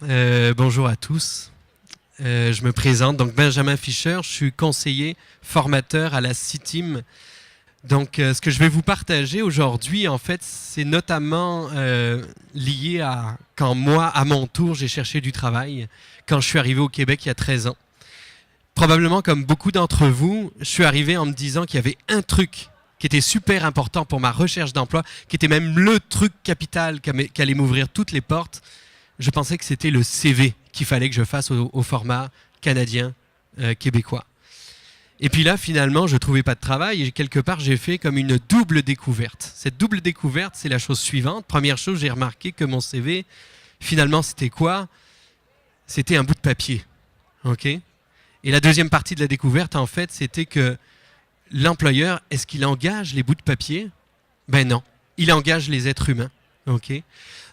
Bonjour à tous. Je me présente, donc Benjamin Fischer, je suis conseiller formateur à la CITIM. Donc, ce que je vais vous partager aujourd'hui, en fait, c'est notamment lié à quand moi, à mon tour, j'ai cherché du travail, quand je suis arrivé au Québec il y a 13 ans. Probablement, comme beaucoup d'entre vous, je suis arrivé en me disant qu'il y avait un truc qui était super important pour ma recherche d'emploi, qui était même le truc capital qui allait m'ouvrir toutes les portes. Je pensais que c'était le CV qu'il fallait que je fasse au format canadien, québécois. Et puis là, finalement, je ne trouvais pas de travail et quelque part, j'ai fait comme une double découverte. Cette double découverte, c'est la chose suivante. Première chose, j'ai remarqué que mon CV, finalement, c'était quoi? C'était un bout de papier. OK? Et la deuxième partie de la découverte, en fait, c'était que l'employeur, est-ce qu'il engage les bouts de papier? Ben non, il engage les êtres humains. OK?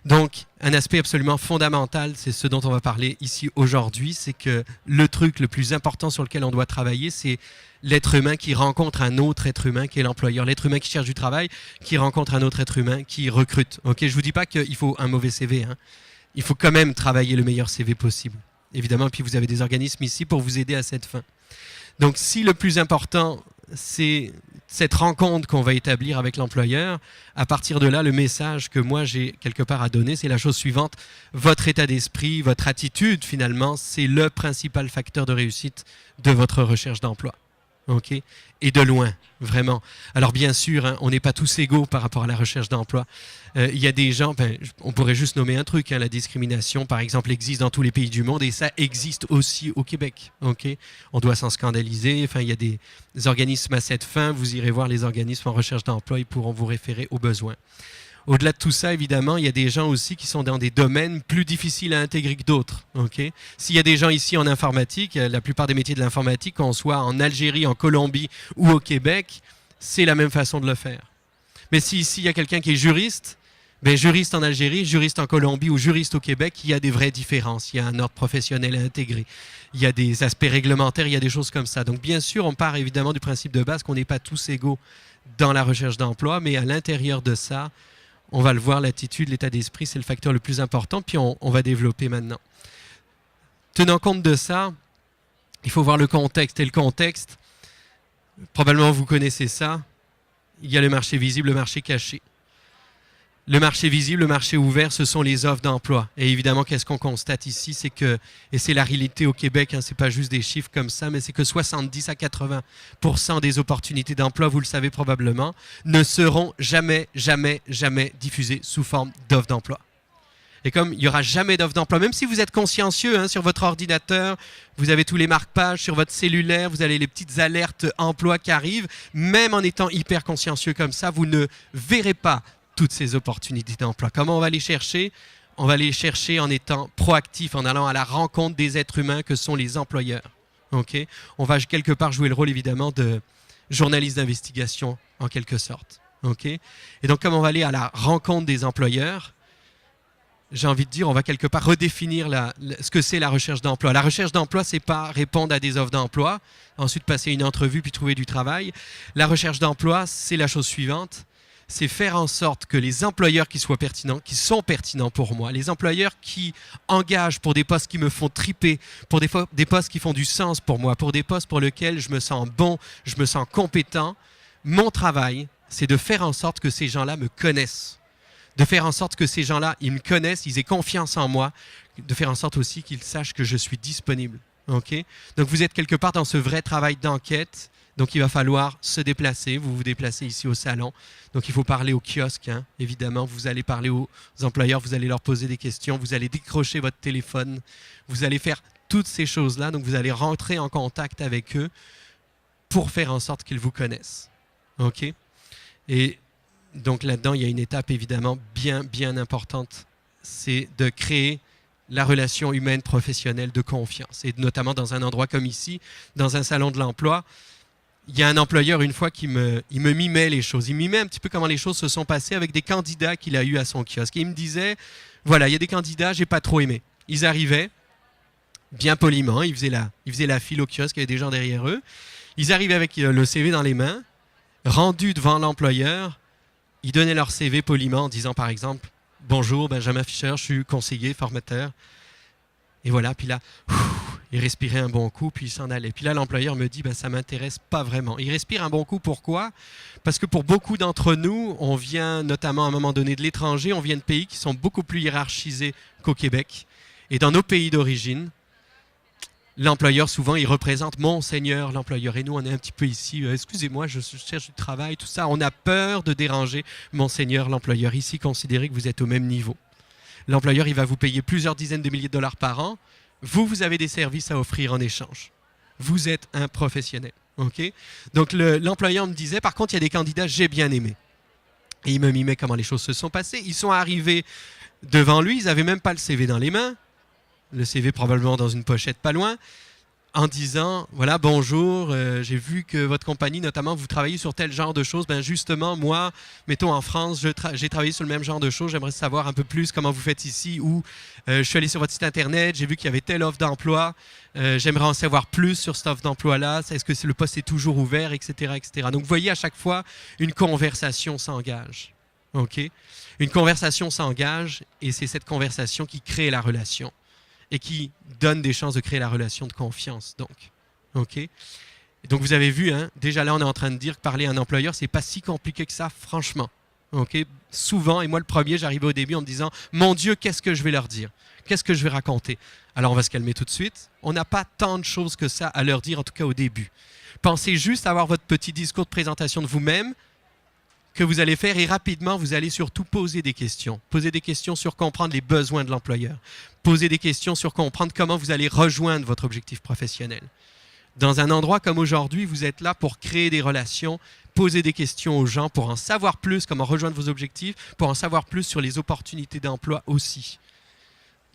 Donc, un aspect absolument fondamental, c'est ce dont on va parler ici aujourd'hui, c'est que le truc le plus important sur lequel on doit travailler, c'est l'être humain qui rencontre un autre être humain qui est l'employeur. L'être humain qui cherche du travail, qui rencontre un autre être humain qui recrute. OK? Je ne vous dis pas qu'il faut un mauvais CV. Hein. Il faut quand même travailler le meilleur CV possible. Évidemment, puis vous avez des organismes ici pour vous aider à cette fin. Donc, si le plus important, c'est cette rencontre qu'on va établir avec l'employeur, à partir de là, le message que moi j'ai quelque part à donner, c'est la chose suivante. Votre état d'esprit, votre attitude, finalement, c'est le principal facteur de réussite de votre recherche d'emploi. OK? Et de loin, vraiment. Alors bien sûr, hein, on n'est pas tous égaux par rapport à la recherche d'emploi. Il y a des gens, on pourrait juste nommer un truc, hein, la discrimination par exemple existe dans tous les pays du monde et ça existe aussi au Québec. Okay? On doit s'en scandaliser, enfin, il y a des organismes à cette fin, vous irez voir les organismes en recherche d'emploi, ils pourront vous référer aux besoins. Au-delà de tout ça, évidemment, il y a des gens aussi qui sont dans des domaines plus difficiles à intégrer que d'autres. Okay? S'il y a des gens ici en informatique, la plupart des métiers de l'informatique, qu'on soit en Algérie, en Colombie ou au Québec, c'est la même façon de le faire. Mais si ici il y a quelqu'un qui est juriste, juriste en Algérie, juriste en Colombie ou juriste au Québec, il y a des vraies différences. Il y a un ordre professionnel à intégrer. Il y a des aspects réglementaires, il y a des choses comme ça. Donc bien sûr, on part évidemment du principe de base qu'on n'est pas tous égaux dans la recherche d'emploi, mais à l'intérieur de ça, on va le voir, l'attitude, l'état d'esprit, c'est le facteur le plus important, puis on va développer maintenant. Tenant compte de ça, il faut voir le contexte. Et le contexte, probablement vous connaissez ça, il y a le marché visible, le marché caché. Le marché visible, le marché ouvert, ce sont les offres d'emploi. Et évidemment, qu'est-ce qu'on constate ici, c'est que, et c'est la réalité au Québec, hein, c'est pas juste des chiffres comme ça, mais c'est que 70 à 80% des opportunités d'emploi, vous le savez probablement, ne seront jamais diffusées sous forme d'offres d'emploi. Et comme il n'y aura jamais d'offre d'emploi, même si vous êtes consciencieux hein, sur votre ordinateur, vous avez tous les marque-pages sur votre cellulaire, vous avez les petites alertes emploi qui arrivent, même en étant hyper consciencieux comme ça, vous ne verrez pas toutes ces opportunités d'emploi. Comment on va les chercher? On va les chercher en étant proactif, en allant à la rencontre des êtres humains que sont les employeurs. Okay? On va quelque part jouer le rôle évidemment de journaliste d'investigation en quelque sorte. Okay? Et donc comme on va aller à la rencontre des employeurs, j'ai envie de dire, on va quelque part redéfinir ce que c'est la recherche d'emploi. La recherche d'emploi, c'est pas répondre à des offres d'emploi, ensuite passer une entrevue puis trouver du travail. La recherche d'emploi, c'est la chose suivante. C'est faire en sorte que les employeurs qui soient pertinents, qui sont pertinents pour moi, les employeurs qui engagent pour des postes qui me font triper, pour des postes qui font du sens pour moi, pour des postes pour lesquels je me sens bon, je me sens compétent, mon travail, c'est de faire en sorte que ces gens-là me connaissent, de faire en sorte que ces gens-là, ils me connaissent, ils aient confiance en moi, de faire en sorte aussi qu'ils sachent que je suis disponible. Okay? Donc vous êtes quelque part dans ce vrai travail d'enquête. Donc, il va falloir se déplacer. Vous vous déplacez ici au salon. Donc, il faut parler au kiosque, hein, évidemment. Vous allez parler aux employeurs, vous allez leur poser des questions, vous allez décrocher votre téléphone, vous allez faire toutes ces choses-là. Donc, vous allez rentrer en contact avec eux pour faire en sorte qu'ils vous connaissent. OK? Et donc, là-dedans, il y a une étape, évidemment, bien importante. C'est de créer la relation humaine professionnelle de confiance. Et notamment dans un endroit comme ici, dans un salon de l'emploi, il y a un employeur, une fois, il me mimait les choses. Il mimait un petit peu comment les choses se sont passées avec des candidats qu'il a eus à son kiosque. Et il me disait, voilà, il y a des candidats, j'ai pas trop aimé. Ils arrivaient, bien poliment, ils faisaient la file au kiosque, il y avait des gens derrière eux. Ils arrivaient avec le CV dans les mains, rendus devant l'employeur, ils donnaient leur CV poliment en disant, par exemple, « Bonjour, Benjamin Fischer, je suis conseiller, formateur. Et voilà, puis là, il respirait un bon coup, puis il s'en allait. Puis là, l'employeur me dit, ça ne m'intéresse pas vraiment. Il respire un bon coup, pourquoi? Parce que pour beaucoup d'entre nous, on vient notamment à un moment donné de l'étranger, on vient de pays qui sont beaucoup plus hiérarchisés qu'au Québec. Et dans nos pays d'origine, l'employeur, souvent, il représente mon seigneur, l'employeur. Et nous, on est un petit peu ici, excusez-moi, je cherche du travail, tout ça. On a peur de déranger mon seigneur, l'employeur. Ici, considérez que vous êtes au même niveau. L'employeur, il va vous payer plusieurs dizaines de milliers de dollars par an. Vous avez des services à offrir en échange. Vous êtes un professionnel. Okay? Donc, l'employeur me disait, par contre, il y a des candidats, j'ai bien aimé. Et il me mimait comment les choses se sont passées. Ils sont arrivés devant lui, ils n'avaient même pas le CV dans les mains. Le CV probablement dans une pochette pas loin, en disant, voilà, bonjour, j'ai vu que votre compagnie, notamment, vous travaillez sur tel genre de choses. Ben justement, moi, mettons en France, j'ai travaillé sur le même genre de choses. J'aimerais savoir un peu plus comment vous faites ici. Ou je suis allé sur votre site Internet, j'ai vu qu'il y avait telle offre d'emploi. J'aimerais en savoir plus sur cette offre d'emploi-là. Est-ce que le poste est toujours ouvert, etc., etc. Donc, vous voyez, à chaque fois, une conversation s'engage. Okay? Une conversation s'engage et c'est cette conversation qui crée la relation. Et qui donne des chances de créer la relation de confiance. Donc, okay? Donc vous avez vu, hein, déjà là, on est en train de dire que parler à un employeur, c'est pas si compliqué que ça, franchement. Okay? Souvent, et moi le premier, j'arrivais au début en me disant, mon Dieu, qu'est-ce que je vais leur dire? Qu'est-ce que je vais raconter? Alors on va se calmer tout de suite. On n'a pas tant de choses que ça à leur dire, en tout cas au début. Pensez juste à avoir votre petit discours de présentation de vous-même, que vous allez faire et rapidement, vous allez surtout poser des questions. Poser des questions sur comprendre les besoins de l'employeur. Poser des questions sur comprendre comment vous allez rejoindre votre objectif professionnel. Dans un endroit comme aujourd'hui, vous êtes là pour créer des relations, poser des questions aux gens pour en savoir plus, comment rejoindre vos objectifs, pour en savoir plus sur les opportunités d'emploi aussi.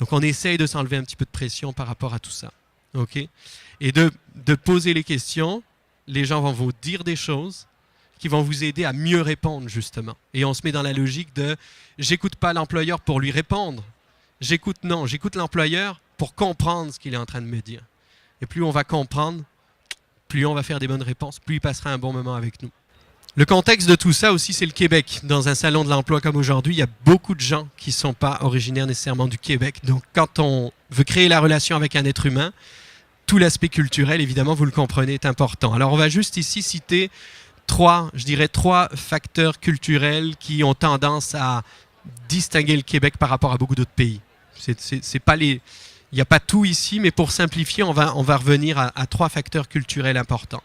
Donc on essaye de s'enlever un petit peu de pression par rapport à tout ça. Okay? Et de poser les questions, les gens vont vous dire des choses qui vont vous aider à mieux répondre, justement. Et on se met dans la logique de « j'écoute pas l'employeur pour lui répondre, j'écoute l'employeur pour comprendre ce qu'il est en train de me dire. » Et plus on va comprendre, plus on va faire des bonnes réponses, plus il passera un bon moment avec nous. Le contexte de tout ça aussi, c'est le Québec. Dans un salon de l'emploi comme aujourd'hui, il y a beaucoup de gens qui ne sont pas originaires nécessairement du Québec. Donc, quand on veut créer la relation avec un être humain, tout l'aspect culturel, évidemment, vous le comprenez, est important. Alors, on va juste ici citer trois facteurs culturels qui ont tendance à distinguer le Québec par rapport à beaucoup d'autres pays. Il n'y a pas tout ici, mais pour simplifier, on va revenir à trois facteurs culturels importants.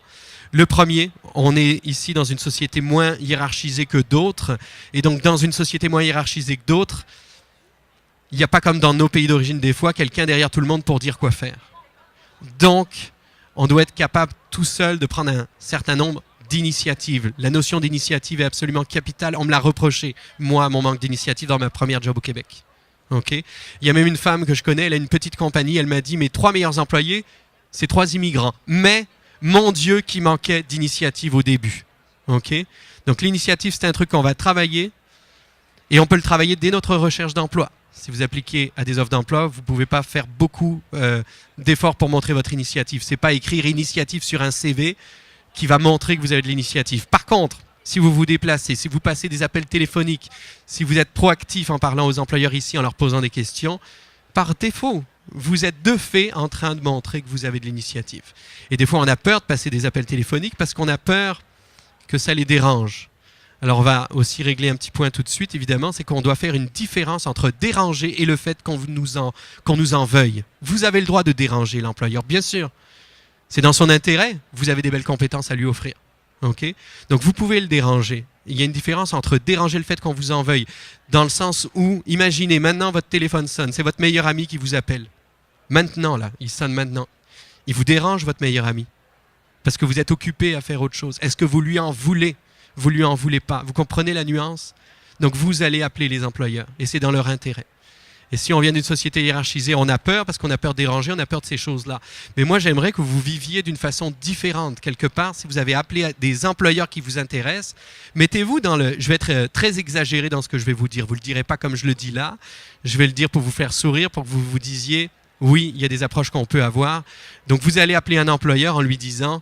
Le premier, on est ici dans une société moins hiérarchisée que d'autres, et donc dans une société moins hiérarchisée que d'autres, il n'y a pas comme dans nos pays d'origine des fois, quelqu'un derrière tout le monde pour dire quoi faire. Donc, on doit être capable tout seul de prendre un certain nombre d'initiatives. La notion d'initiative est absolument capitale. On me l'a reproché, moi, mon manque d'initiative dans ma première job au Québec. Okay? Il y a même une femme que je connais, elle a une petite compagnie, elle m'a dit, mes 3 meilleurs employés, c'est 3 immigrants. Mais, mon Dieu, qui manquait d'initiative au début. Okay? Donc l'initiative, c'est un truc qu'on va travailler et on peut le travailler dès notre recherche d'emploi. Si vous appliquez à des offres d'emploi, vous ne pouvez pas faire beaucoup d'efforts pour montrer votre initiative. Ce n'est pas écrire initiative sur un CV qui va montrer que vous avez de l'initiative. Par contre, si vous vous déplacez, si vous passez des appels téléphoniques, si vous êtes proactif en parlant aux employeurs ici, en leur posant des questions, par défaut, vous êtes de fait en train de montrer que vous avez de l'initiative. Et des fois, on a peur de passer des appels téléphoniques parce qu'on a peur que ça les dérange. Alors, on va aussi régler un petit point tout de suite, évidemment, c'est qu'on doit faire une différence entre déranger et le fait qu'on nous en veuille. Vous avez le droit de déranger l'employeur, bien sûr. C'est dans son intérêt, vous avez des belles compétences à lui offrir. Okay? Donc, vous pouvez le déranger. Il y a une différence entre déranger le fait qu'on vous en veuille, dans le sens où, imaginez, maintenant votre téléphone sonne, c'est votre meilleur ami qui vous appelle. Maintenant, là, il sonne maintenant. Il vous dérange, votre meilleur ami, parce que vous êtes occupé à faire autre chose. Est-ce que vous lui en voulez? Vous lui en voulez pas. Vous comprenez la nuance? Donc, vous allez appeler les employeurs, et c'est dans leur intérêt. Et si on vient d'une société hiérarchisée, on a peur parce qu'on a peur de déranger, on a peur de ces choses-là. Mais moi, j'aimerais que vous viviez d'une façon différente. Quelque part, si vous avez appelé des employeurs qui vous intéressent, mettez-vous dans le... Je vais être très exagéré dans ce que je vais vous dire. Vous ne le direz pas comme je le dis là. Je vais le dire pour vous faire sourire, pour que vous vous disiez, oui, il y a des approches qu'on peut avoir. Donc, vous allez appeler un employeur en lui disant,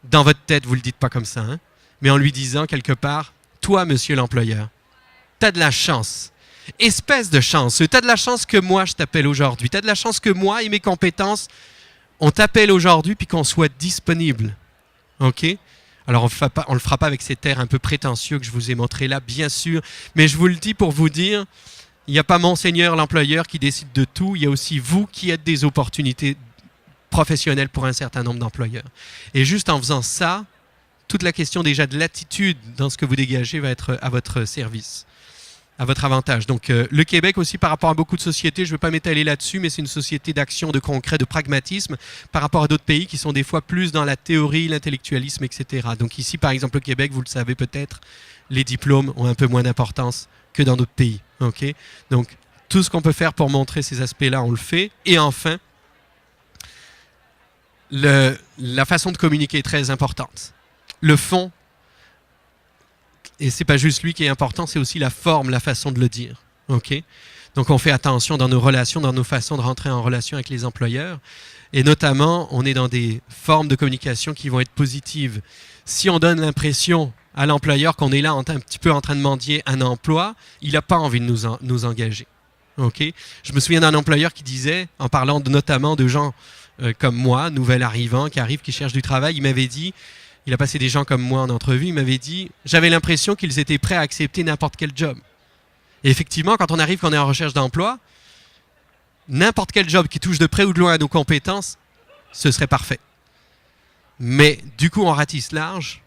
dans votre tête, vous ne le dites pas comme ça, hein, mais en lui disant quelque part, toi, monsieur l'employeur, tu as de la chance. Espèce de chance. Tu as de la chance que moi, je t'appelle aujourd'hui. Tu as de la chance que moi et mes compétences, on t'appelle aujourd'hui puis qu'on soit disponible. OK? Alors, on ne le fera pas avec ces terres un peu prétentieux que je vous ai montrés là, bien sûr. Mais je vous le dis pour vous dire, il n'y a pas Monseigneur, l'employeur, qui décide de tout. Il y a aussi vous qui êtes des opportunités professionnelles pour un certain nombre d'employeurs. Et juste en faisant ça, toute la question déjà de l'attitude dans ce que vous dégagez va être à votre service, à votre avantage. Donc, le Québec aussi, par rapport à beaucoup de sociétés, je ne veux pas m'étaler là-dessus, mais c'est une société d'action, de concret, de pragmatisme par rapport à d'autres pays qui sont des fois plus dans la théorie, l'intellectualisme, etc. Donc ici, par exemple, au Québec, vous le savez peut-être, les diplômes ont un peu moins d'importance que dans d'autres pays. Okay? Donc, tout ce qu'on peut faire pour montrer ces aspects-là, on le fait. Et enfin, la façon de communiquer est très importante. Le fond, et c'est pas juste lui qui est important, c'est aussi la forme, la façon de le dire. Okay? Donc on fait attention dans nos relations, dans nos façons de rentrer en relation avec les employeurs. Et notamment, on est dans des formes de communication qui vont être positives. Si on donne l'impression à l'employeur qu'on est là un petit peu en train de mendier un emploi, il n'a pas envie de nous engager. Okay? Je me souviens d'un employeur qui disait, en parlant notamment de gens comme moi, nouvel arrivant, qui cherchent du travail, il m'avait dit, il a passé des gens comme moi en entrevue, il m'avait dit, j'avais l'impression qu'ils étaient prêts à accepter n'importe quel job. Et effectivement, quand on arrive, qu'on est en recherche d'emploi, n'importe quel job qui touche de près ou de loin à nos compétences, ce serait parfait. Mais du coup, on ratisse large,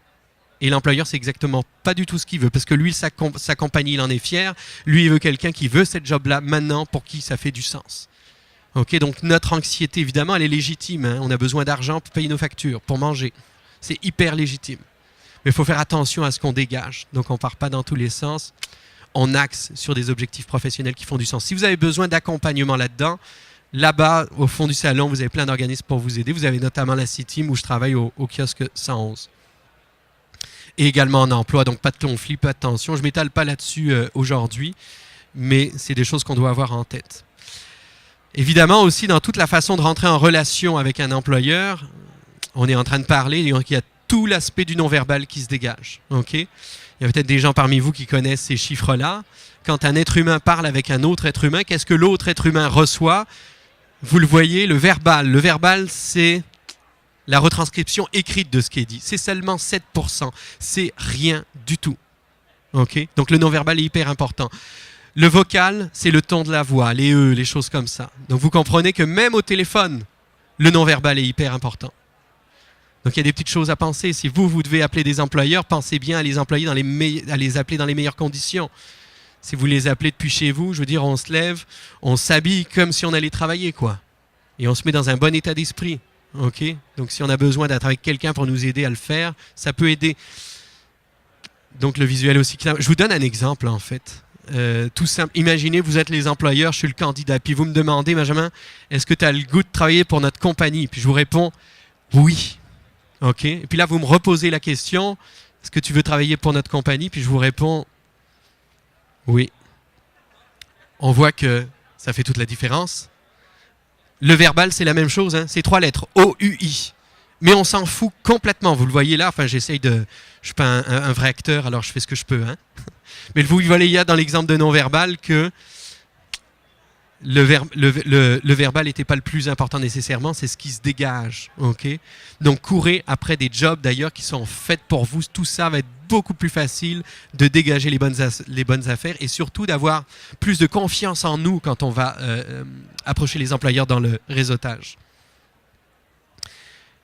et l'employeur, c'est exactement pas du tout ce qu'il veut, parce que lui, sa compagnie, il en est fier, lui, il veut quelqu'un qui veut cette job-là maintenant, pour qui ça fait du sens. Okay, donc notre anxiété, évidemment, elle est légitime, hein. On a besoin d'argent pour payer nos factures, pour manger. C'est hyper légitime. Mais il faut faire attention à ce qu'on dégage. Donc, on ne part pas dans tous les sens. On axe sur des objectifs professionnels qui font du sens. Si vous avez besoin d'accompagnement là-dedans, là-bas, au fond du salon, vous avez plein d'organismes pour vous aider. Vous avez notamment la CITIM où je travaille au kiosque 111. Et également en emploi, donc pas de conflit, pas de tension. Je ne m'étale pas là-dessus aujourd'hui, mais c'est des choses qu'on doit avoir en tête. Évidemment aussi, dans toute la façon de rentrer en relation avec un employeur, on est en train de parler, il y a tout l'aspect du non-verbal qui se dégage. Okay? Il y a peut-être des gens parmi vous qui connaissent ces chiffres-là. Quand un être humain parle avec un autre être humain, qu'est-ce que l'autre être humain reçoit? Vous le voyez, le verbal. Le verbal, c'est la retranscription écrite de ce qui est dit. C'est seulement 7%. C'est rien du tout. Okay? Donc le non-verbal est hyper important. Le vocal, c'est le ton de la voix, les E, les choses comme ça. Donc vous comprenez que même au téléphone, le non-verbal est hyper important. Donc il y a des petites choses à penser. Si vous devez appeler des employeurs, pensez bien à les employer à les appeler dans les meilleures conditions. Si vous les appelez depuis chez vous, je veux dire, on se lève, on s'habille comme si on allait travailler, quoi. Et on se met dans un bon état d'esprit. Okay? Donc si on a besoin d'être avec quelqu'un pour nous aider à le faire, ça peut aider. Donc le visuel aussi. Je vous donne un exemple, en fait. Tout simple. Imaginez, vous êtes les employeurs, je suis le candidat. Puis vous me demandez, Benjamin, est-ce que tu as le goût de travailler pour notre compagnie? Puis je vous réponds, oui. OK. Et puis là, vous me reposez la question, est-ce que tu veux travailler pour notre compagnie? Puis je vous réponds, oui. On voit que ça fait toute la différence. Le verbal, c'est la même chose, hein? C'est 3 lettres, O-U-I. Mais on s'en fout complètement. Vous le voyez là, enfin j'essaye de... Je suis pas un vrai acteur, alors je fais ce que je peux. Hein? Mais vous voyez, il y a dans l'exemple de non-verbal que le verbal n'était pas le plus important nécessairement, c'est ce qui se dégage. Okay? Donc courez après des jobs d'ailleurs qui sont faits pour vous. Tout ça va être beaucoup plus facile de dégager les bonnes affaires et surtout d'avoir plus de confiance en nous quand on va approcher les employeurs dans le réseautage.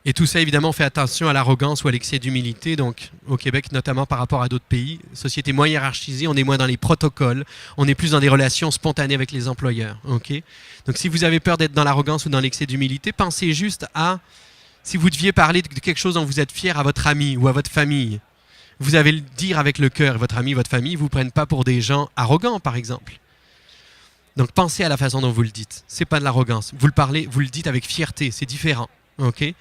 Et tout ça, évidemment, on fait attention à l'arrogance ou à l'excès d'humilité. Donc, au Québec, notamment par rapport à d'autres pays, société moins hiérarchisée, on est moins dans les protocoles, on est plus dans des relations spontanées avec les employeurs. Okay? Donc, si vous avez peur d'être dans l'arrogance ou dans l'excès d'humilité, pensez juste à, si vous deviez parler de quelque chose dont vous êtes fier à votre ami ou à votre famille, vous allez le dire avec le cœur. Votre ami, votre famille ne vous prennent pas pour des gens arrogants, par exemple. Donc, pensez à la façon dont vous le dites. Ce n'est pas de l'arrogance. Vous le dites avec fierté, c'est différent. Okay?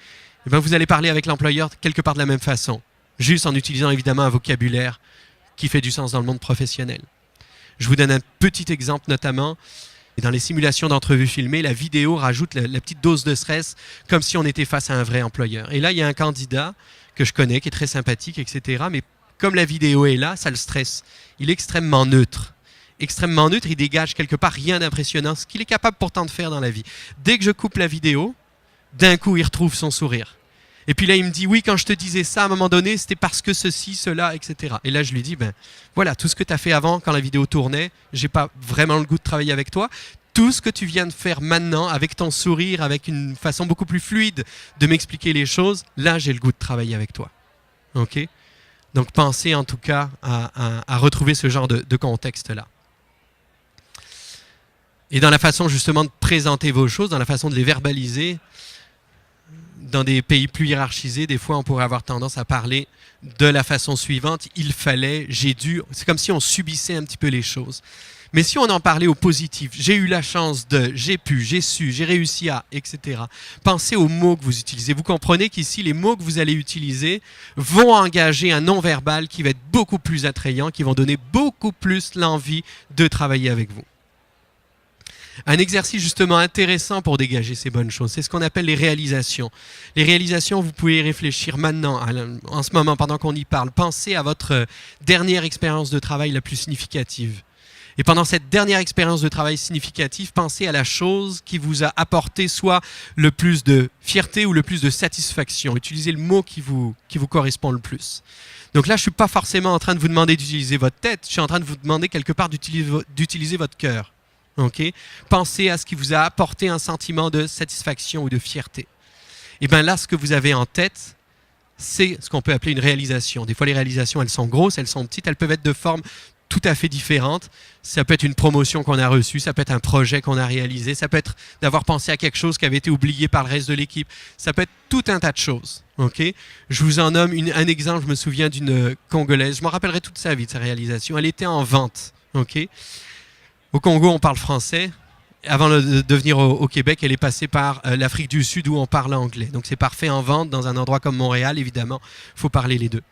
Et bien, vous allez parler avec l'employeur quelque part de la même façon, juste en utilisant évidemment un vocabulaire qui fait du sens dans le monde professionnel. Je vous donne un petit exemple notamment. Dans les simulations d'entrevues filmées, la vidéo rajoute la petite dose de stress comme si on était face à un vrai employeur. Et là, il y a un candidat que je connais, qui est très sympathique, etc. Mais comme la vidéo est là, ça le stresse. Il est extrêmement neutre. extrêmement neutre, il dégage quelque part rien d'impressionnant, ce qu'il est capable pourtant de faire dans la vie. Dès que je coupe la vidéo, d'un coup, il retrouve son sourire. Et puis là, il me dit, oui, quand je te disais ça, à un moment donné, c'était parce que ceci, cela, etc. Et là, je lui dis, ben voilà, tout ce que tu as fait avant, quand la vidéo tournait, j'ai pas vraiment le goût de travailler avec toi. Tout ce que tu viens de faire maintenant, avec ton sourire, avec une façon beaucoup plus fluide de m'expliquer les choses, là, j'ai le goût de travailler avec toi. OK ? Donc, pensez en tout cas à retrouver ce genre de contexte-là. Et dans la façon justement de présenter vos choses, dans la façon de les verbaliser, dans des pays plus hiérarchisés, des fois on pourrait avoir tendance à parler de la façon suivante, il fallait, j'ai dû, c'est comme si on subissait un petit peu les choses. Mais si on en parlait au positif, j'ai eu la chance de, j'ai pu, j'ai su, j'ai réussi à, etc. Pensez aux mots que vous utilisez. Vous comprenez qu'ici, les mots que vous allez utiliser vont engager un non-verbal qui va être beaucoup plus attrayant, qui vont donner beaucoup plus l'envie de travailler avec vous. Un exercice justement intéressant pour dégager ces bonnes choses, c'est ce qu'on appelle les réalisations. Les réalisations, vous pouvez y réfléchir maintenant, en ce moment, pendant qu'on y parle. Pensez à votre dernière expérience de travail la plus significative. Et pendant cette dernière expérience de travail significative, pensez à la chose qui vous a apporté soit le plus de fierté ou le plus de satisfaction. Utilisez le mot qui vous correspond le plus. Donc là, je ne suis pas forcément en train de vous demander d'utiliser votre tête, je suis en train de vous demander quelque part d'utiliser votre cœur. Okay? Pensez à ce qui vous a apporté un sentiment de satisfaction ou de fierté. Et bien là, ce que vous avez en tête, c'est ce qu'on peut appeler une réalisation. Des fois, les réalisations, elles sont grosses, elles sont petites, elles peuvent être de formes tout à fait différentes. Ça peut être une promotion qu'on a reçue, ça peut être un projet qu'on a réalisé, ça peut être d'avoir pensé à quelque chose qui avait été oublié par le reste de l'équipe. Ça peut être tout un tas de choses. Okay? Je vous en nomme un exemple, je me souviens d'une Congolaise, je m'en rappellerai toute sa vie de sa réalisation. Elle était en vente. Okay? Au Congo, on parle français. Avant de venir au Québec, elle est passée par l'Afrique du Sud où on parle anglais. Donc c'est parfait en vente. Dans un endroit comme Montréal, évidemment, il faut parler les deux.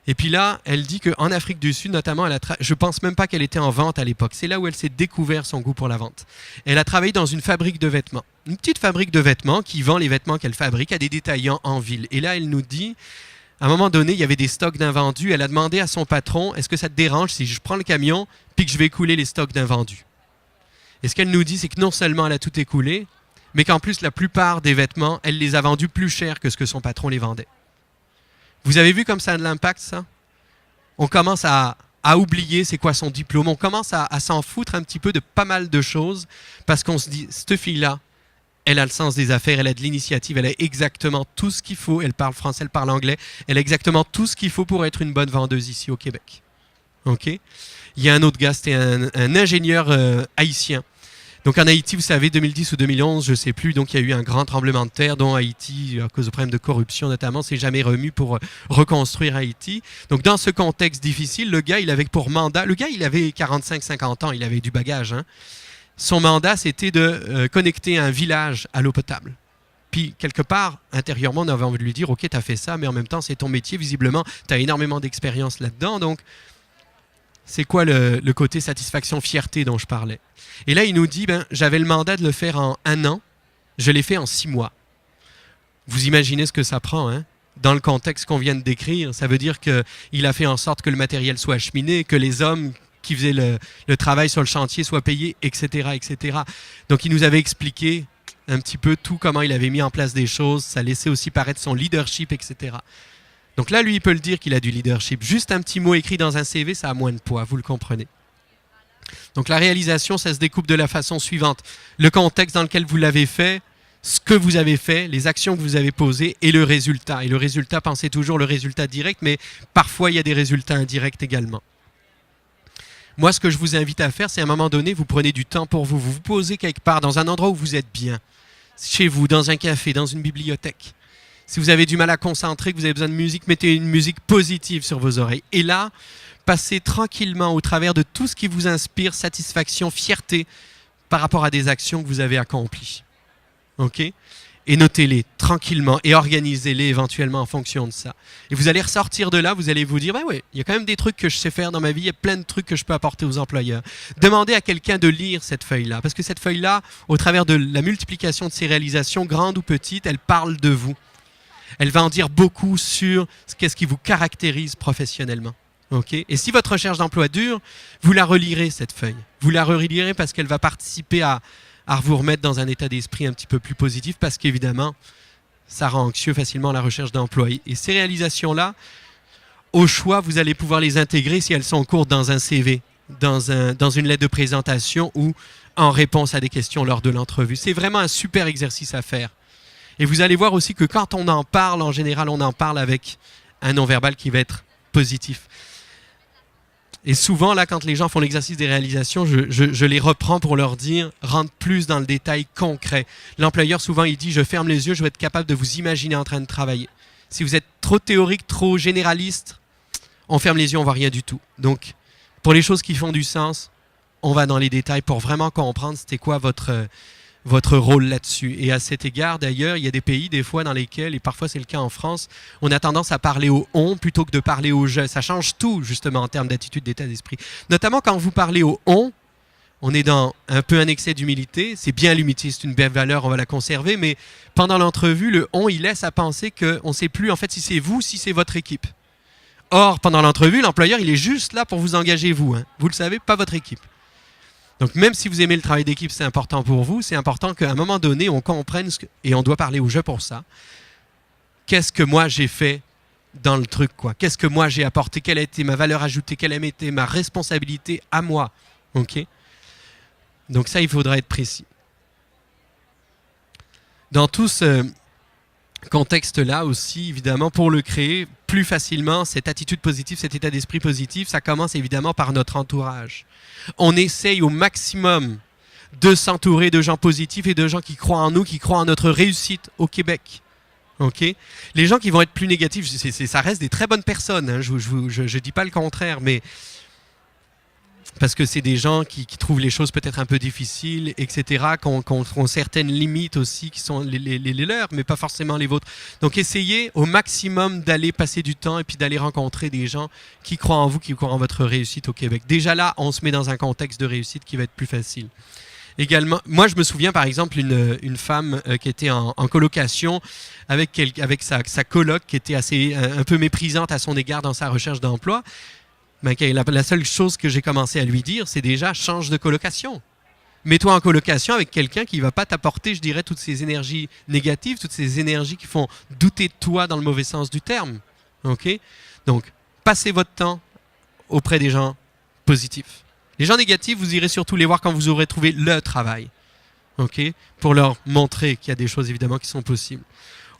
Et puis là, elle dit qu'en Afrique du Sud, notamment, je ne pense même pas qu'elle était en vente à l'époque. C'est là où elle s'est découvert son goût pour la vente. Elle a travaillé dans une fabrique de vêtements. Une petite fabrique de vêtements qui vend les vêtements qu'elle fabrique à des détaillants en ville. Et là, elle nous dit... À un moment donné, il y avait des stocks d'invendus. Elle a demandé à son patron, est-ce que ça te dérange si je prends le camion puis que je vais écouler les stocks d'invendus? Et ce qu'elle nous dit, c'est que non seulement elle a tout écoulé, mais qu'en plus, la plupart des vêtements, elle les a vendus plus cher que ce que son patron les vendait. Vous avez vu comme ça a de l'impact, ça? On commence à oublier c'est quoi son diplôme. On commence à s'en foutre un petit peu de pas mal de choses parce qu'on se dit, cette fille-là, elle a le sens des affaires, elle a de l'initiative, elle a exactement tout ce qu'il faut. Elle parle français, elle parle anglais. Elle a exactement tout ce qu'il faut pour être une bonne vendeuse ici au Québec. Okay? Il y a un autre gars, c'était un ingénieur haïtien. Donc en Haïti, vous savez, 2010 ou 2011, je ne sais plus, donc il y a eu un grand tremblement de terre dont Haïti, à cause de problèmes de corruption notamment, s'est jamais remis pour reconstruire Haïti. Donc dans ce contexte difficile, le gars, il avait pour mandat, le gars, il avait 45-50 ans, il avait du bagage, hein. Son mandat, c'était de connecter un village à l'eau potable. Puis, quelque part, intérieurement, on avait envie de lui dire, OK, tu as fait ça, mais en même temps, c'est ton métier, visiblement, tu as énormément d'expérience là-dedans. Donc, c'est quoi le côté satisfaction, fierté dont je parlais? Et là, il nous dit, j'avais le mandat de le faire en 1 an, je l'ai fait en 6 mois. Vous imaginez ce que ça prend, hein? Dans le contexte qu'on vient de décrire, ça veut dire qu'il a fait en sorte que le matériel soit acheminé, que les hommes qui faisaient le travail sur le chantier soient payés, etc., etc. Donc, il nous avait expliqué un petit peu tout, comment il avait mis en place des choses, ça laissait aussi paraître son leadership, etc. Donc là, lui, il peut le dire qu'il a du leadership. Juste un petit mot écrit dans un CV, ça a moins de poids, vous le comprenez. Donc la réalisation, ça se découpe de la façon suivante. Le contexte dans lequel vous l'avez fait, ce que vous avez fait, les actions que vous avez posées et le résultat. Et le résultat, pensez toujours le résultat direct, mais parfois, il y a des résultats indirects également. Moi, ce que je vous invite à faire, c'est à un moment donné, vous prenez du temps pour vous. Vous vous posez quelque part, dans un endroit où vous êtes bien. Chez vous, dans un café, dans une bibliothèque. Si vous avez du mal à concentrer, que vous avez besoin de musique, mettez une musique positive sur vos oreilles. Et là, passez tranquillement au travers de tout ce qui vous inspire satisfaction, fierté par rapport à des actions que vous avez accomplies. OK? Et notez-les tranquillement et organisez-les éventuellement en fonction de ça. Et vous allez ressortir de là, vous allez vous dire, oui, il y a quand même des trucs que je sais faire dans ma vie, il y a plein de trucs que je peux apporter aux employeurs. Demandez à quelqu'un de lire cette feuille-là, parce que cette feuille-là, au travers de la multiplication de ses réalisations, grandes ou petites, elle parle de vous. Elle va en dire beaucoup sur qu'est-ce qui vous caractérise professionnellement. Okay? Et si votre recherche d'emploi dure, vous la relirez, cette feuille. Vous la relirez parce qu'elle va participer à vous remettre dans un état d'esprit un petit peu plus positif parce qu'évidemment, ça rend anxieux facilement la recherche d'emploi. Et ces réalisations-là, au choix, vous allez pouvoir les intégrer si elles sont en cours dans un CV, dans une lettre de présentation ou en réponse à des questions lors de l'entrevue. C'est vraiment un super exercice à faire. Et vous allez voir aussi que quand on en parle, en général, on en parle avec un non-verbal qui va être positif. Et souvent, là, quand les gens font l'exercice des réalisations, je les reprends pour leur dire, rentre plus dans le détail concret. L'employeur, souvent, il dit, je ferme les yeux, je vais être capable de vous imaginer en train de travailler. Si vous êtes trop théorique, trop généraliste, on ferme les yeux, on ne voit rien du tout. Donc, pour les choses qui font du sens, on va dans les détails pour vraiment comprendre c'était quoi votre rôle là-dessus. Et à cet égard, d'ailleurs, il y a des pays, des fois, dans lesquels, et parfois c'est le cas en France, on a tendance à parler au « on » plutôt que de parler au « je ». Ça change tout, justement, en termes d'attitude, d'état d'esprit. Notamment quand vous parlez au « on est dans un peu un excès d'humilité. C'est bien l'humilité, c'est une belle valeur, on va la conserver, mais pendant l'entrevue, le « on », il laisse à penser qu'on ne sait plus, en fait, si c'est vous, si c'est votre équipe. Or, pendant l'entrevue, l'employeur, il est juste là pour vous engager, vous. Hein. Vous le savez, pas votre équipe. Donc, même si vous aimez le travail d'équipe, c'est important pour vous, c'est important qu'à un moment donné, on comprenne, et on doit parler au jeu pour ça, qu'est-ce que moi j'ai fait dans le truc, quoi. Qu'est-ce que moi j'ai apporté, quelle a été ma valeur ajoutée, quelle a été ma responsabilité à moi. Okay? Donc ça, il faudra être précis. Dans tout ce contexte-là aussi, évidemment, pour le créer plus facilement, cette attitude positive, cet état d'esprit positif, ça commence évidemment par notre entourage. On essaye au maximum de s'entourer de gens positifs et de gens qui croient en nous, qui croient en notre réussite au Québec. Okay? Les gens qui vont être plus négatifs, ça reste des très bonnes personnes, hein, je ne dis pas le contraire, mais parce que c'est des gens qui trouvent les choses peut-être un peu difficiles, etc., qui ont certaines limites aussi qui sont les leurs, mais pas forcément les vôtres. Donc essayez au maximum d'aller passer du temps et puis d'aller rencontrer des gens qui croient en vous, qui croient en votre réussite au Québec. Déjà là, on se met dans un contexte de réussite qui va être plus facile. Également, moi je me souviens par exemple une femme qui était en colocation avec sa coloc qui était assez un peu méprisante à son égard dans sa recherche d'emploi. Ben, la seule chose que j'ai commencé à lui dire, c'est déjà change de colocation. Mets-toi en colocation avec quelqu'un qui ne va pas t'apporter, je dirais, toutes ces énergies négatives, toutes ces énergies qui font douter de toi dans le mauvais sens du terme. Okay? Donc, passez votre temps auprès des gens positifs. Les gens négatifs, vous irez surtout les voir quand vous aurez trouvé le travail. Okay? Pour leur montrer qu'il y a des choses évidemment qui sont possibles.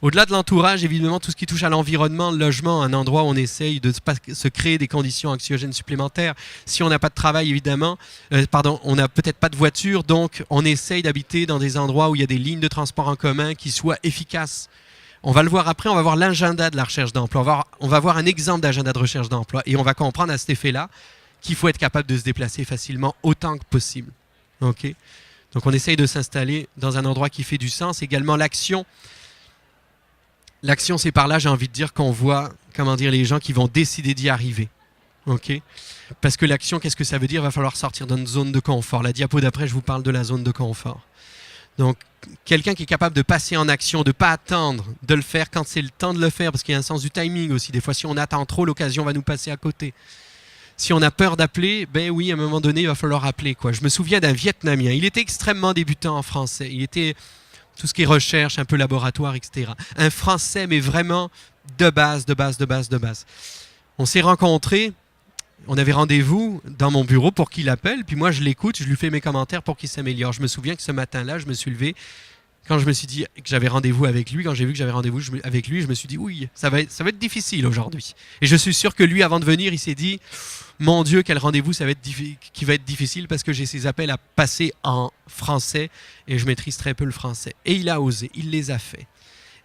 Au-delà de l'entourage, évidemment, tout ce qui touche à l'environnement, le logement, un endroit où on essaye de se créer des conditions anxiogènes supplémentaires. Si on n'a pas de travail, évidemment, on n'a peut-être pas de voiture, donc on essaye d'habiter dans des endroits où il y a des lignes de transport en commun qui soient efficaces. On va le voir après, on va voir l'agenda de la recherche d'emploi. On va voir un exemple d'agenda de recherche d'emploi et on va comprendre à cet effet-là qu'il faut être capable de se déplacer facilement autant que possible. Okay? Donc on essaye de s'installer dans un endroit qui fait du sens. Également l'action. L'action, c'est par là, j'ai envie de dire, qu'on voit, les gens qui vont décider d'y arriver. Okay? Parce que l'action, qu'est-ce que ça veut dire? Il va falloir sortir d'une zone de confort. La diapo d'après, je vous parle de la zone de confort. Donc, quelqu'un qui est capable de passer en action, de ne pas attendre, de le faire quand c'est le temps de le faire, parce qu'il y a un sens du timing aussi. Des fois, si on attend trop, l'occasion va nous passer à côté. Si on a peur d'appeler, ben oui, à un moment donné, il va falloir appeler, quoi. Je me souviens d'un Vietnamien. Il était extrêmement débutant en français. Il était tout ce qui est recherche, un peu laboratoire, etc. Un Français, mais vraiment de base. On s'est rencontrés, on avait rendez-vous dans mon bureau pour qu'il appelle, puis moi je l'écoute, je lui fais mes commentaires pour qu'il s'améliore. Je me souviens que ce matin-là, je me suis levé, quand je me suis dit que j'avais rendez-vous avec lui, quand j'ai vu que j'avais rendez-vous avec lui, je me suis dit, oui, ça va être difficile aujourd'hui. Et je suis sûr que lui, avant de venir, il s'est dit, mon Dieu, quel rendez-vous qui va être difficile parce que j'ai ces appels à passer en français et je maîtrise très peu le français. Et il a osé, il les a fait.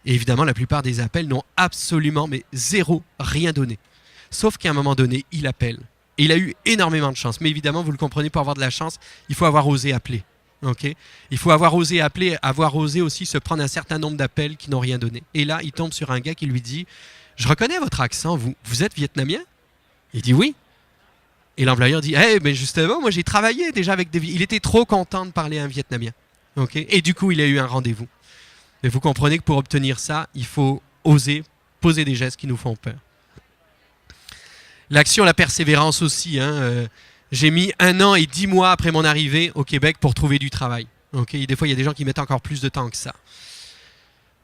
Et évidemment, la plupart des appels n'ont absolument, mais zéro, rien donné. Sauf qu'à un moment donné, il appelle. Et il a eu énormément de chance. Mais évidemment, vous le comprenez, pour avoir de la chance, il faut avoir osé appeler. Okay? Il faut avoir osé appeler, avoir osé aussi se prendre un certain nombre d'appels qui n'ont rien donné. Et là, il tombe sur un gars qui lui dit « Je reconnais votre accent, vous êtes vietnamien ?» Il dit « Oui. » Et l'employeur dit « Eh, mais justement, moi j'ai travaillé déjà avec des... » Il était trop content de parler à un Vietnamien. Okay? Et du coup, il a eu un rendez-vous. Mais vous comprenez que pour obtenir ça, il faut oser poser des gestes qui nous font peur. L'action, la persévérance aussi. J'ai mis 1 an et 10 mois après mon arrivée au Québec pour trouver du travail. Okay, des fois, il y a des gens qui mettent encore plus de temps que ça.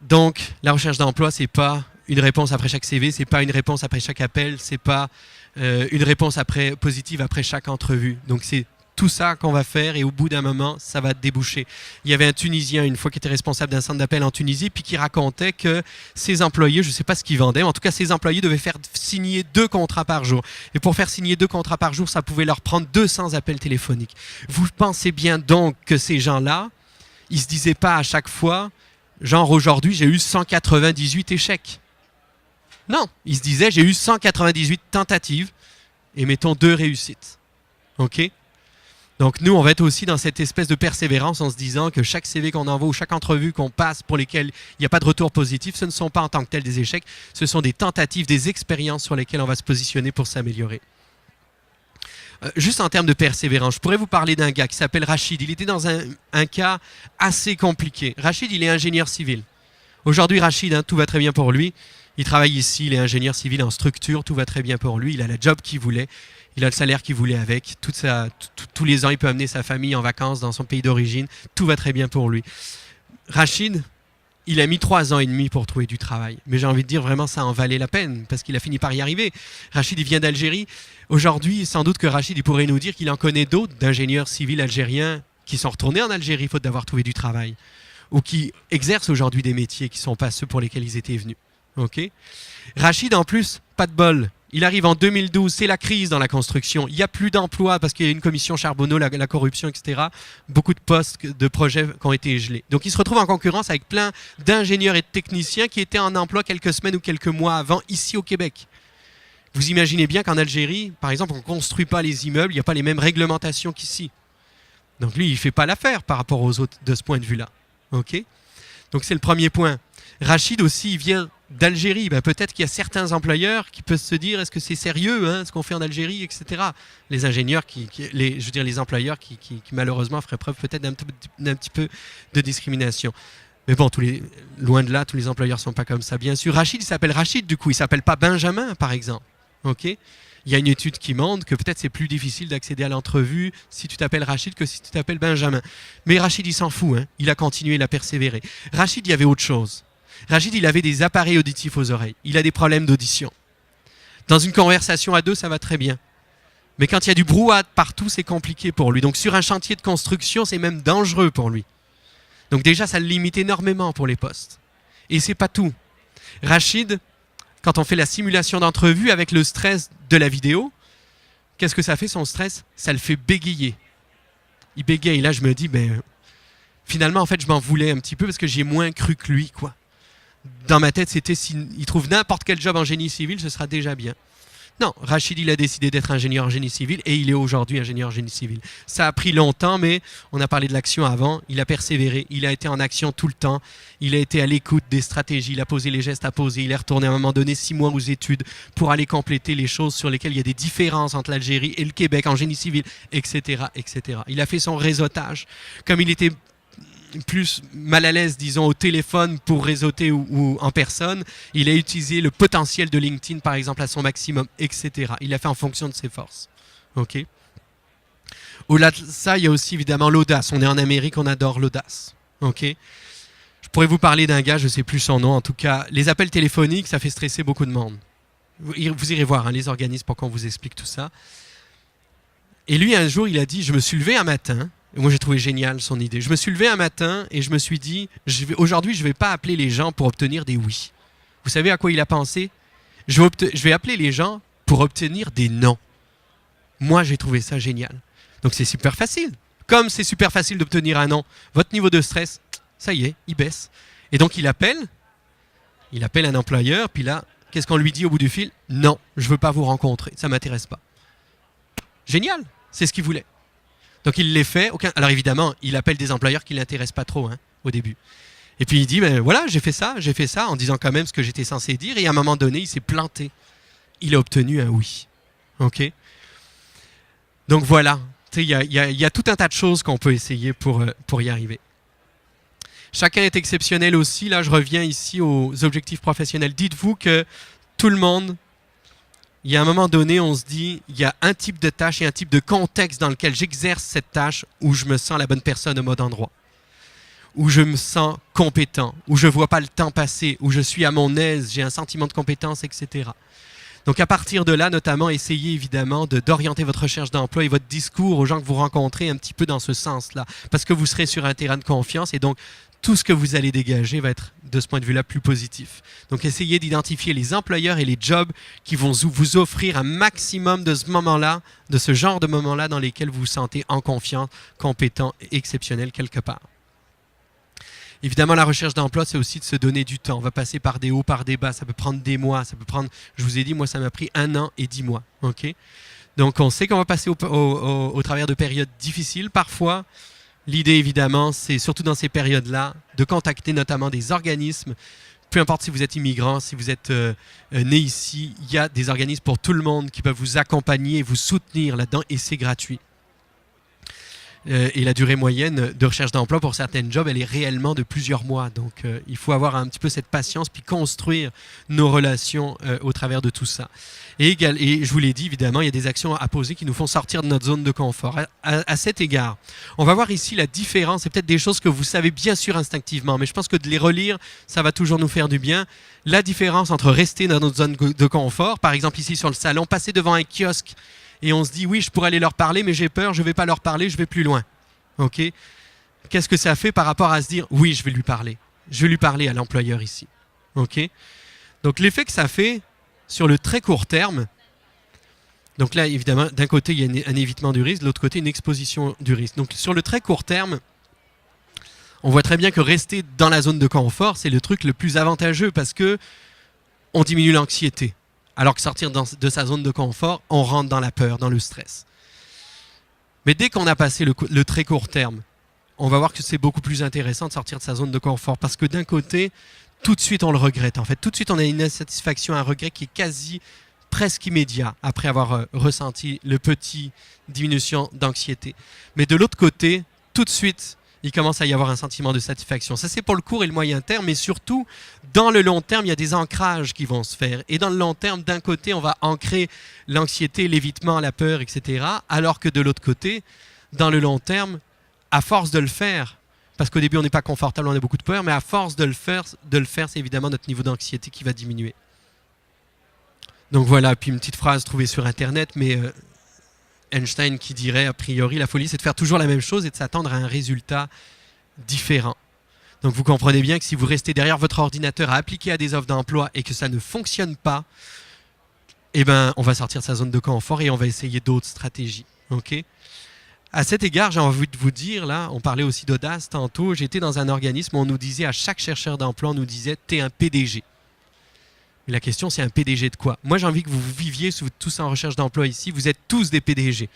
Donc, la recherche d'emploi, c'est pas une réponse après chaque CV, c'est pas une réponse après chaque appel, c'est pas une réponse positive après chaque entrevue. Donc, c'est tout ça qu'on va faire et au bout d'un moment, ça va déboucher. Il y avait un Tunisien une fois qui était responsable d'un centre d'appel en Tunisie puis qui racontait que ses employés, je ne sais pas ce qu'ils vendaient, mais en tout cas ses employés devaient faire signer 2 contrats par jour. Et pour faire signer 2 contrats par jour, ça pouvait leur prendre 200 appels téléphoniques. Vous pensez bien donc que ces gens-là, ils ne se disaient pas à chaque fois, genre aujourd'hui j'ai eu 198 échecs. Non, ils se disaient j'ai eu 198 tentatives et mettons 2 réussites. Ok ? Donc nous, on va être aussi dans cette espèce de persévérance en se disant que chaque CV qu'on envoie ou chaque entrevue qu'on passe pour lesquelles il n'y a pas de retour positif, ce ne sont pas en tant que tel des échecs, ce sont des tentatives, des expériences sur lesquelles on va se positionner pour s'améliorer. Juste en termes de persévérance, je pourrais vous parler d'un gars qui s'appelle Rachid. Il était dans un cas assez compliqué. Rachid, il est ingénieur civil. Aujourd'hui, Rachid, tout va très bien pour lui. Il travaille ici, il est ingénieur civil en structure, tout va très bien pour lui. Il a la job qu'il voulait. Il a le salaire qu'il voulait avec. Tous les ans, il peut amener sa famille en vacances dans son pays d'origine. Tout va très bien pour lui. Rachid, il a mis 3 ans et demi pour trouver du travail. Mais j'ai envie de dire, vraiment, ça en valait la peine parce qu'il a fini par y arriver. Rachid, il vient d'Algérie. Aujourd'hui, sans doute que Rachid, il pourrait nous dire qu'il en connaît d'autres d'ingénieurs civils algériens qui sont retournés en Algérie faute d'avoir trouvé du travail ou qui exercent aujourd'hui des métiers qui ne sont pas ceux pour lesquels ils étaient venus. Okay. Rachid, en plus, pas de bol. Il arrive en 2012, c'est la crise dans la construction. Il n'y a plus d'emplois parce qu'il y a une commission Charbonneau, la corruption, etc. Beaucoup de postes, de projets qui ont été gelés. Donc il se retrouve en concurrence avec plein d'ingénieurs et de techniciens qui étaient en emploi quelques semaines ou quelques mois avant, ici au Québec. Vous imaginez bien qu'en Algérie, par exemple, on ne construit pas les immeubles, il n'y a pas les mêmes réglementations qu'ici. Donc lui, il ne fait pas l'affaire par rapport aux autres de ce point de vue-là. Okay. Donc c'est le premier point. Rachid aussi, il vient d'Algérie. Peut-être qu'il y a certains employeurs qui peuvent se dire est-ce que c'est sérieux ce qu'on fait en Algérie, etc. Les ingénieurs, les employeurs qui malheureusement feraient preuve peut-être d'un petit peu de discrimination. Mais bon, loin de là, tous les employeurs ne sont pas comme ça. Bien sûr, Rachid, il s'appelle Rachid du coup, il ne s'appelle pas Benjamin par exemple. Okay. Il y a une étude qui montre que peut-être c'est plus difficile d'accéder à l'entrevue si tu t'appelles Rachid que si tu t'appelles Benjamin. Mais Rachid, il s'en fout. Il a continué, il a persévéré. Rachid, il y avait autre chose. Rachid, il avait des appareils auditifs aux oreilles. Il a des problèmes d'audition. Dans une conversation à 2, ça va très bien. Mais quand il y a du brouhaha partout, c'est compliqué pour lui. Donc sur un chantier de construction, c'est même dangereux pour lui. Donc déjà, ça le limite énormément pour les postes. Et c'est pas tout. Rachid, quand on fait la simulation d'entrevue avec le stress de la vidéo, qu'est-ce que ça fait son stress? Ça le fait bégayer. Il bégaye. Là, je me dis, finalement, en fait, je m'en voulais un petit peu parce que j'y ai moins cru que lui, quoi. Dans ma tête, c'était s'il trouve n'importe quel job en génie civil, ce sera déjà bien. Non, Rachid, il a décidé d'être ingénieur en génie civil et il est aujourd'hui ingénieur en génie civil. Ça a pris longtemps, mais on a parlé de l'action avant. Il a persévéré, il a été en action tout le temps. Il a été à l'écoute des stratégies, il a posé les gestes à poser. Il est retourné à un moment donné 6 mois aux études pour aller compléter les choses sur lesquelles il y a des différences entre l'Algérie et le Québec en génie civil, etc., etc. Il a fait son réseautage. Comme il était plus mal à l'aise, disons, au téléphone pour réseauter ou en personne, il a utilisé le potentiel de LinkedIn, par exemple, à son maximum, etc. Il a fait en fonction de ses forces. Okay. Au-delà de ça, il y a aussi évidemment l'audace. On est en Amérique, on adore l'audace. Okay. Je pourrais vous parler d'un gars, je ne sais plus son nom, en tout cas, les appels téléphoniques, ça fait stresser beaucoup de monde. Vous irez voir les organismes pour qu'on vous explique tout ça. Et lui, un jour, il a dit, je me suis levé un matin. Moi, j'ai trouvé génial son idée. Je me suis levé un matin et je me suis dit, aujourd'hui, je ne vais pas appeler les gens pour obtenir des oui. Vous savez à quoi il a pensé? Je vais appeler les gens pour obtenir des non. Moi, j'ai trouvé ça génial. Donc, c'est super facile. Comme c'est super facile d'obtenir un non, votre niveau de stress, ça y est, il baisse. Et donc, il appelle un employeur, puis là, qu'est-ce qu'on lui dit au bout du fil? Non, je ne veux pas vous rencontrer, ça ne m'intéresse pas. Génial, c'est ce qu'il voulait. Donc il les fait. Alors évidemment, il appelle des employeurs qui ne l'intéressent pas trop au début. Et puis il dit, voilà, j'ai fait ça, en disant quand même ce que j'étais censé dire. Et à un moment donné, il s'est planté. Il a obtenu un oui. Ok. Donc voilà, il y a tout un tas de choses qu'on peut essayer pour y arriver. Chacun est exceptionnel aussi. Là, je reviens ici aux objectifs professionnels. Dites-vous que tout le monde Il y a un moment donné, on se dit, il y a un type de tâche et un type de contexte dans lequel j'exerce cette tâche où je me sens la bonne personne au mode endroit, où je me sens compétent, où je ne vois pas le temps passer, où je suis à mon aise, j'ai un sentiment de compétence, etc. Donc à partir de là, notamment, essayez évidemment d'orienter votre recherche d'emploi et votre discours aux gens que vous rencontrez un petit peu dans ce sens-là, parce que vous serez sur un terrain de confiance et donc tout ce que vous allez dégager va être, de ce point de vue-là, plus positif. Donc essayez d'identifier les employeurs et les jobs qui vont vous offrir un maximum de ce moment-là, de ce genre de moment-là dans lesquels vous vous sentez en confiance, compétent, exceptionnel quelque part. Évidemment, la recherche d'emploi, c'est aussi de se donner du temps. On va passer par des hauts, par des bas. Ça peut prendre des mois. Ça peut prendre, je vous ai dit, moi, ça m'a pris 1 an et 10 mois. Okay, donc, on sait qu'on va passer au travers de périodes difficiles parfois. L'idée, évidemment, c'est surtout dans ces périodes-là de contacter notamment des organismes. Peu importe si vous êtes immigrant, si vous êtes né ici, il y a des organismes pour tout le monde qui peuvent vous accompagner et vous soutenir là-dedans et c'est gratuit. Et la durée moyenne de recherche d'emploi pour certains jobs, elle est réellement de plusieurs mois. Donc, il faut avoir un petit peu cette patience puis construire nos relations au travers de tout ça. Et je vous l'ai dit, évidemment, il y a des actions à poser qui nous font sortir de notre zone de confort. À cet égard, on va voir ici la différence. C'est peut-être des choses que vous savez bien sûr instinctivement, mais je pense que de les relire, ça va toujours nous faire du bien. La différence entre rester dans notre zone de confort, par exemple ici sur le salon, passer devant un kiosque, et on se dit, oui, je pourrais aller leur parler, mais j'ai peur, je ne vais pas leur parler, je vais plus loin. Okay, qu'est-ce que ça fait par rapport à se dire, oui, je vais lui parler. Je vais lui parler à l'employeur ici. Okay, donc l'effet que ça fait sur le très court terme, donc là, évidemment, d'un côté, il y a un évitement du risque, de l'autre côté, une exposition du risque. Donc sur le très court terme, on voit très bien que rester dans la zone de confort, c'est le truc le plus avantageux parce que on diminue l'anxiété. Alors que sortir de sa zone de confort, on rentre dans la peur, dans le stress. Mais dès qu'on a passé le très court terme, on va voir que c'est beaucoup plus intéressant de sortir de sa zone de confort. Parce que d'un côté, tout de suite, on le regrette. En fait, tout de suite, on a une insatisfaction, un regret qui est presque immédiat après avoir ressenti le petit diminution d'anxiété. Mais de l'autre côté, tout de suite, il commence à y avoir un sentiment de satisfaction. Ça, c'est pour le court et le moyen terme, mais surtout, dans le long terme, il y a des ancrages qui vont se faire. Et dans le long terme, d'un côté, on va ancrer l'anxiété, l'évitement, la peur, etc. Alors que de l'autre côté, dans le long terme, à force de le faire, parce qu'au début, on n'est pas confortable, on a beaucoup de peur, mais à force de le faire, c'est évidemment notre niveau d'anxiété qui va diminuer. Donc voilà, puis une petite phrase trouvée sur Internet, mais Einstein qui dirait, a priori, la folie, c'est de faire toujours la même chose et de s'attendre à un résultat différent. Donc vous comprenez bien que si vous restez derrière votre ordinateur à appliquer à des offres d'emploi et que ça ne fonctionne pas, eh ben, on va sortir de sa zone de confort et on va essayer d'autres stratégies. Okay, à cet égard, j'ai envie de vous dire, là, on parlait aussi d'audace tantôt, j'étais dans un organisme où on nous disait, à chaque chercheur d'emploi, on nous disait, t'es un PDG. Et la question, c'est un PDG de quoi? Moi, j'ai envie que vous viviez, si vous êtes tous en recherche d'emploi ici, vous êtes tous des PDG.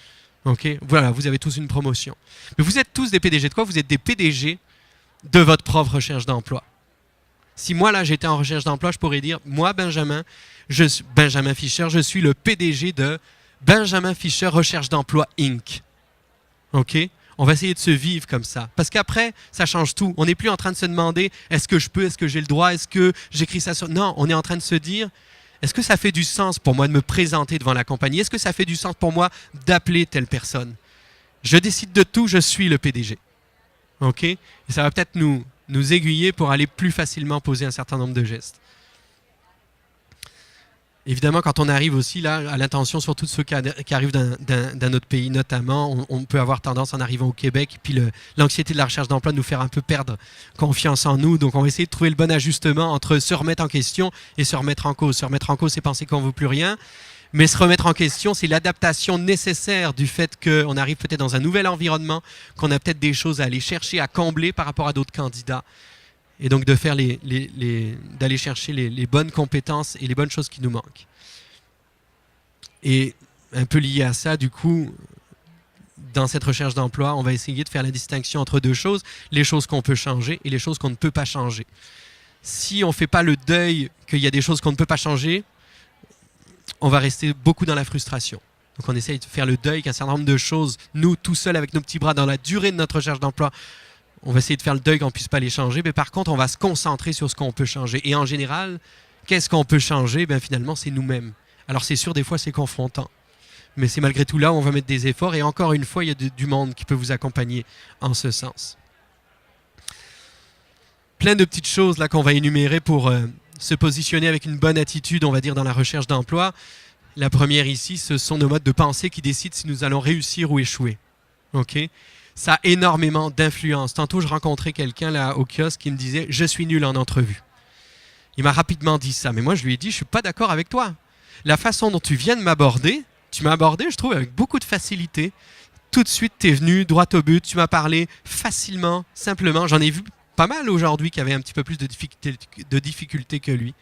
Okay, voilà, vous avez tous une promotion. Mais vous êtes tous des PDG de quoi? Vous êtes des PDG de votre propre recherche d'emploi. Si moi, là, j'étais en recherche d'emploi, je pourrais dire, moi, Benjamin Fischer, je suis le PDG de Benjamin Fischer Recherche d'emploi Inc. OK? On va essayer de se vivre comme ça. Parce qu'après, ça change tout. On n'est plus en train de se demander, est-ce que je peux, est-ce que j'ai le droit, est-ce que j'écris ça sur... Non, on est en train de se dire, est-ce que ça fait du sens pour moi de me présenter devant la compagnie? Est-ce que ça fait du sens pour moi d'appeler telle personne? Je décide de tout, je suis le PDG. OK? Et ça va peut-être nous aiguiller pour aller plus facilement poser un certain nombre de gestes. Évidemment, quand on arrive aussi là, à l'intention, surtout de ceux qui arrivent d'un autre pays notamment, on peut avoir tendance en arrivant au Québec, puis l'anxiété de la recherche d'emploi nous faire un peu perdre confiance en nous. Donc on va essayer de trouver le bon ajustement entre se remettre en question et se remettre en cause. Se remettre en cause, c'est penser qu'on ne vaut plus rien. Mais se remettre en question, c'est l'adaptation nécessaire du fait qu'on arrive peut-être dans un nouvel environnement, qu'on a peut-être des choses à aller chercher, à combler par rapport à d'autres candidats. Et donc de faire d'aller chercher les bonnes compétences et les bonnes choses qui nous manquent. Et un peu lié à ça, du coup, dans cette recherche d'emploi, on va essayer de faire la distinction entre deux choses, les choses qu'on peut changer et les choses qu'on ne peut pas changer. Si on ne fait pas le deuil qu'il y a des choses qu'on ne peut pas changer, on va rester beaucoup dans la frustration. Donc on essaye de faire le deuil qu'un certain nombre de choses, nous, tout seuls avec nos petits bras, dans la durée de notre recherche d'emploi, on va essayer de faire le deuil qu'on ne puisse pas les changer, mais par contre, on va se concentrer sur ce qu'on peut changer. Et en général, qu'est-ce qu'on peut changer? Ben, finalement, c'est nous-mêmes. Alors c'est sûr, des fois c'est confrontant. Mais c'est malgré tout là où on va mettre des efforts. Et encore une fois, il y a du monde qui peut vous accompagner en ce sens. Plein de petites choses là qu'on va énumérer pour se positionner avec une bonne attitude, on va dire, dans la recherche d'emploi. La première ici, ce sont nos modes de pensée qui décident si nous allons réussir ou échouer. OK? Ça a énormément d'influence. Tantôt, je rencontrais quelqu'un là au kiosque qui me disait « Je suis nul en entrevue ». Il m'a rapidement dit ça. Mais moi, je lui ai dit « Je ne suis pas d'accord avec toi. La façon dont tu viens de m'aborder, tu m'as abordé, je trouve, avec beaucoup de facilité. Tout de suite, tu es venu droit au but. Tu m'as parlé facilement, simplement. J'en ai vu pas mal aujourd'hui qui avaient un petit peu plus de difficultés que lui.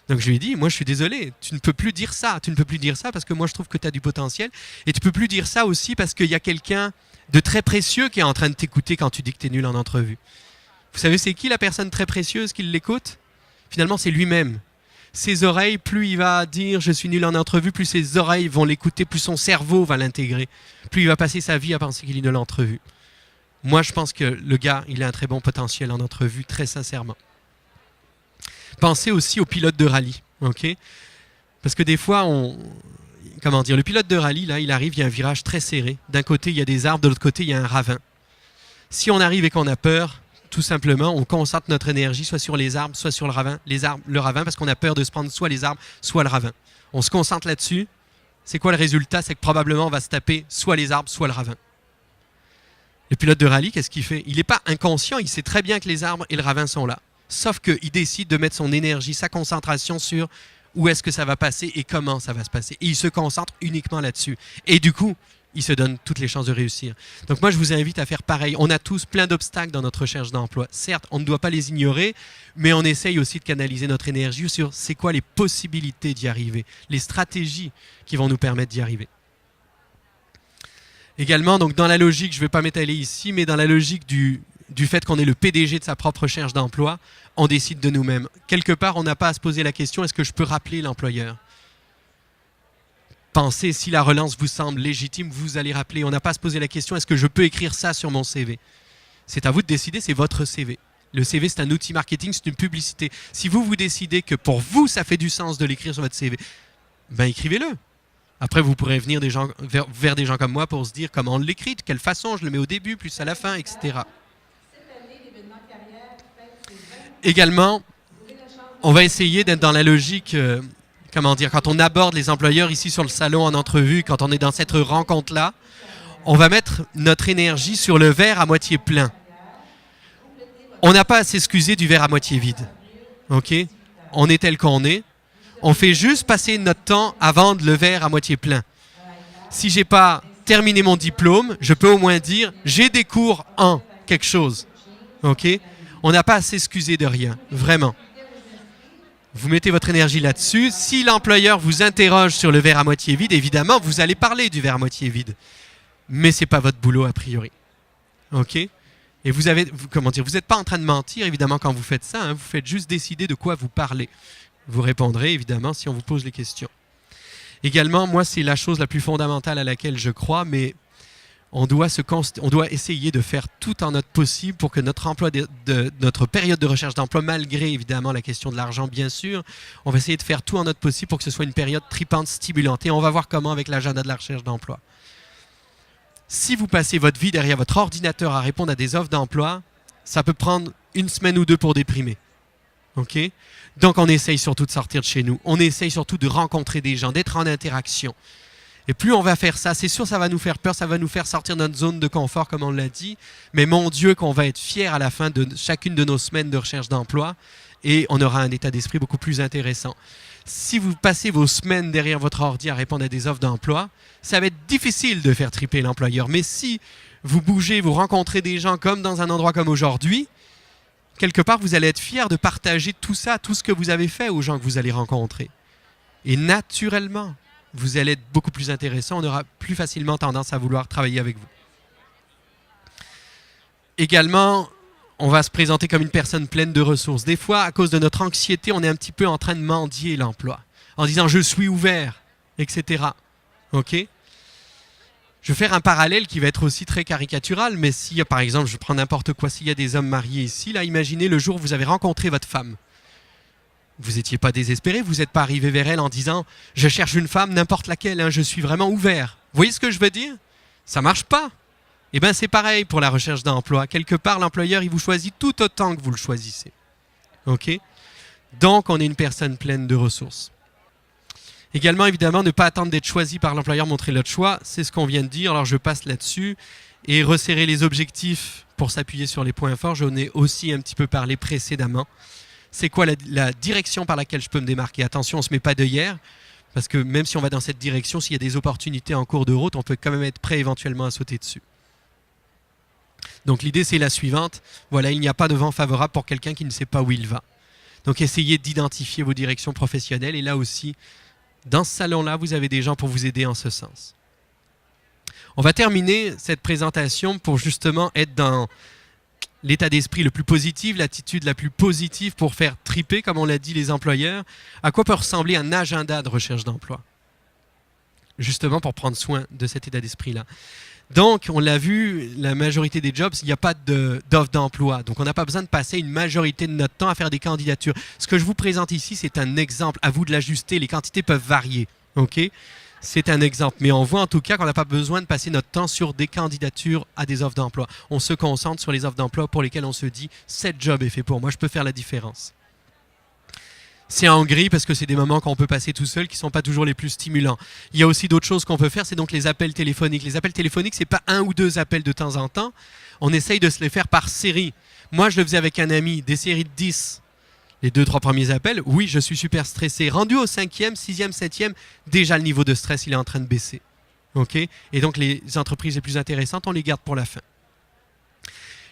Donc je lui ai dit, moi je suis désolé, tu ne peux plus dire ça. Tu ne peux plus dire ça parce que moi je trouve que tu as du potentiel. Et tu ne peux plus dire ça aussi parce qu'il y a quelqu'un de très précieux qui est en train de t'écouter quand tu dis que tu es nul en entrevue. Vous savez c'est qui la personne très précieuse qui l'écoute? Finalement c'est lui-même. Ses oreilles, plus il va dire je suis nul en entrevue, plus ses oreilles vont l'écouter, plus son cerveau va l'intégrer. Plus il va passer sa vie à penser qu'il est nul en entrevue. Moi, je pense que le gars, il a un très bon potentiel en entrevue, très sincèrement. Pensez aussi au pilote de rallye, ok? Parce que des fois, le pilote de rallye, là, il arrive, il y a un virage très serré. D'un côté, il y a des arbres, de l'autre côté, il y a un ravin. Si on arrive et qu'on a peur, tout simplement, on concentre notre énergie soit sur les arbres, soit sur le ravin. Le ravin, parce qu'on a peur de se prendre soit les arbres, soit le ravin. On se concentre là-dessus. C'est quoi le résultat? C'est que probablement, on va se taper soit les arbres, soit le ravin. Le pilote de rallye, qu'est-ce qu'il fait? Il n'est pas inconscient, il sait très bien que les arbres et le ravin sont là. Sauf qu'il décide de mettre son énergie, sa concentration sur où est-ce que ça va passer et comment ça va se passer. Et il se concentre uniquement là-dessus. Et du coup, il se donne toutes les chances de réussir. Donc moi, je vous invite à faire pareil. On a tous plein d'obstacles dans notre recherche d'emploi. Certes, on ne doit pas les ignorer, mais on essaye aussi de canaliser notre énergie sur c'est quoi les possibilités d'y arriver, les stratégies qui vont nous permettre d'y arriver. Également, donc dans la logique, je ne vais pas m'étaler ici, mais dans la logique du fait qu'on est le PDG de sa propre recherche d'emploi, on décide de nous-mêmes. Quelque part, on n'a pas à se poser la question, est-ce que je peux rappeler l'employeur? Pensez, si la relance vous semble légitime, vous allez rappeler. On n'a pas à se poser la question, est-ce que je peux écrire ça sur mon CV? C'est à vous de décider, c'est votre CV. Le CV, c'est un outil marketing, c'est une publicité. Si vous décidez que pour vous, ça fait du sens de l'écrire sur votre CV, ben écrivez-le. Après, vous pourrez venir vers des gens comme moi pour se dire comment on l'écrit, de quelle façon, je le mets au début, plus à la fin, etc. Également, on va essayer d'être dans la logique... quand on aborde les employeurs ici sur le salon en entrevue, quand on est dans cette rencontre-là, on va mettre notre énergie sur le verre à moitié plein. On n'a pas à s'excuser du verre à moitié vide. Ok? On est tel qu'on est. On fait juste passer notre temps à vendre le verre à moitié plein. Si je n'ai pas terminé mon diplôme, je peux au moins dire j'ai des cours en quelque chose. Ok? On n'a pas à s'excuser de rien, vraiment. Vous mettez votre énergie là-dessus. Si l'employeur vous interroge sur le verre à moitié vide, évidemment, vous allez parler du verre à moitié vide. Mais ce n'est pas votre boulot a priori. OK? Et vous n'êtes pas en train de mentir, évidemment, quand vous faites ça. Hein, vous faites juste décider de quoi vous parlez. Vous répondrez, évidemment, si on vous pose les questions. Également, moi, c'est la chose la plus fondamentale à laquelle je crois, mais on doit essayer de faire tout en notre possible pour que notre notre période de recherche d'emploi, malgré évidemment la question de l'argent bien sûr, on va essayer de faire tout en notre possible pour que ce soit une période tripante, stimulante. Et on va voir comment avec l'agenda de la recherche d'emploi. Si vous passez votre vie derrière votre ordinateur à répondre à des offres d'emploi, ça peut prendre une semaine ou deux pour déprimer. OK? Donc on essaye surtout de sortir de chez nous. On essaye surtout de rencontrer des gens, d'être en interaction. Et plus on va faire ça, c'est sûr ça va nous faire peur, ça va nous faire sortir de notre zone de confort comme on l'a dit, mais mon Dieu qu'on va être fiers à la fin de chacune de nos semaines de recherche d'emploi et on aura un état d'esprit beaucoup plus intéressant. Si vous passez vos semaines derrière votre ordi à répondre à des offres d'emploi, ça va être difficile de faire triper l'employeur. Mais si vous bougez, vous rencontrez des gens comme dans un endroit comme aujourd'hui, quelque part vous allez être fiers de partager tout ça, tout ce que vous avez fait aux gens que vous allez rencontrer. Et naturellement, vous allez être beaucoup plus intéressant, on aura plus facilement tendance à vouloir travailler avec vous. Également, on va se présenter comme une personne pleine de ressources. Des fois, à cause de notre anxiété, on est un petit peu en train de mendier l'emploi, en disant « je suis ouvert », etc. OK? Je vais faire un parallèle qui va être aussi très caricatural, mais s'il y a, par exemple, je prends n'importe quoi, s'il y a des hommes mariés ici, là, imaginez le jour où vous avez rencontré votre femme. Vous n'étiez pas désespéré, vous n'êtes pas arrivé vers elle en disant « Je cherche une femme, n'importe laquelle, hein, je suis vraiment ouvert ». Vous voyez ce que je veux dire? Ça ne marche pas. Eh bien, c'est pareil pour la recherche d'emploi. Quelque part, l'employeur, il vous choisit tout autant que vous le choisissez. OK? Donc, on est une personne pleine de ressources. Également, évidemment, ne pas attendre d'être choisi par l'employeur, montrer notre choix. C'est ce qu'on vient de dire. Alors, je passe là-dessus. Et resserrer les objectifs pour s'appuyer sur les points forts. J'en ai aussi un petit peu parlé précédemment. C'est quoi la direction par laquelle je peux me démarquer? Attention, on ne se met pas d'œillères. Parce que même si on va dans cette direction, s'il y a des opportunités en cours de route, on peut quand même être prêt éventuellement à sauter dessus. Donc l'idée, c'est la suivante. Voilà, il n'y a pas de vent favorable pour quelqu'un qui ne sait pas où il va. Donc essayez d'identifier vos directions professionnelles. Et là aussi, dans ce salon-là, vous avez des gens pour vous aider en ce sens. On va terminer cette présentation pour justement être dans l'état d'esprit le plus positif, l'attitude la plus positive pour faire triper, comme on l'a dit, les employeurs. À quoi peut ressembler un agenda de recherche d'emploi? Justement pour prendre soin de cet état d'esprit-là. Donc, on l'a vu, la majorité des jobs, il n'y a pas d'offre d'emploi. Donc, on n'a pas besoin de passer une majorité de notre temps à faire des candidatures. Ce que je vous présente ici, c'est un exemple. À vous de l'ajuster. Les quantités peuvent varier. OK? C'est un exemple. Mais on voit en tout cas qu'on n'a pas besoin de passer notre temps sur des candidatures à des offres d'emploi. On se concentre sur les offres d'emploi pour lesquelles on se dit « cette job est fait pour moi, je peux faire la différence ». C'est en gris parce que c'est des moments qu'on peut passer tout seul qui ne sont pas toujours les plus stimulants. Il y a aussi d'autres choses qu'on peut faire, c'est donc les appels téléphoniques. Les appels téléphoniques, ce n'est pas un ou deux appels de temps en temps. On essaye de se les faire par série. Moi, je le faisais avec un ami, des séries de 10. Les 2-3 premiers appels, oui, je suis super stressé. Rendu au 5e, 6e, 7e, déjà le niveau de stress, il est en train de baisser. Okay? Et donc, les entreprises les plus intéressantes, on les garde pour la fin.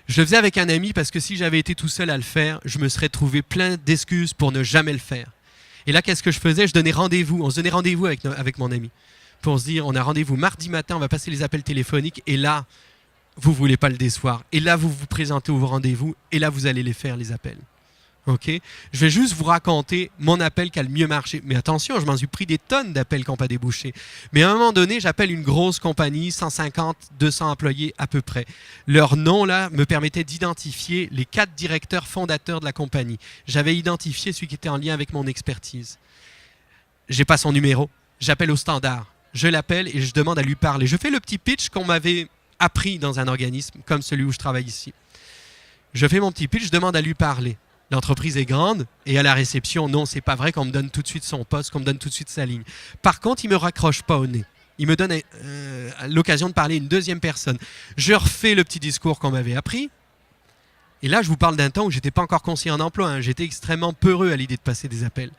Je le faisais avec un ami parce que si j'avais été tout seul à le faire, je me serais trouvé plein d'excuses pour ne jamais le faire. Et là, qu'est-ce que je faisais? Je donnais rendez-vous. On se donnait rendez-vous avec mon ami pour se dire, on a rendez-vous mardi matin, on va passer les appels téléphoniques et là, vous ne voulez pas le décevoir. Et là, vous vous présentez au rendez-vous et là, vous allez les faire, les appels. Okay? Je vais juste vous raconter mon appel qui a le mieux marché. Mais attention, je m'en suis pris des tonnes d'appels qui n'ont pas débouché. Mais à un moment donné, j'appelle une grosse compagnie, 150, 200 employés à peu près. Leur nom là me permettait d'identifier les 4 directeurs fondateurs de la compagnie. J'avais identifié celui qui était en lien avec mon expertise. J'ai pas son numéro. J'appelle au standard. Je l'appelle et je demande à lui parler. Je fais le petit pitch qu'on m'avait appris dans un organisme comme celui où je travaille ici. Je fais mon petit pitch, je demande à lui parler. L'entreprise est grande et à la réception, non, c'est pas vrai qu'on me donne tout de suite son poste, qu'on me donne tout de suite sa ligne. Par contre, il me raccroche pas au nez. Il me donne l'occasion de parler à une deuxième personne. Je refais le petit discours qu'on m'avait appris. Et là, je vous parle d'un temps où j'étais pas encore conseiller en emploi. Hein. J'étais extrêmement peureux à l'idée de passer des appels.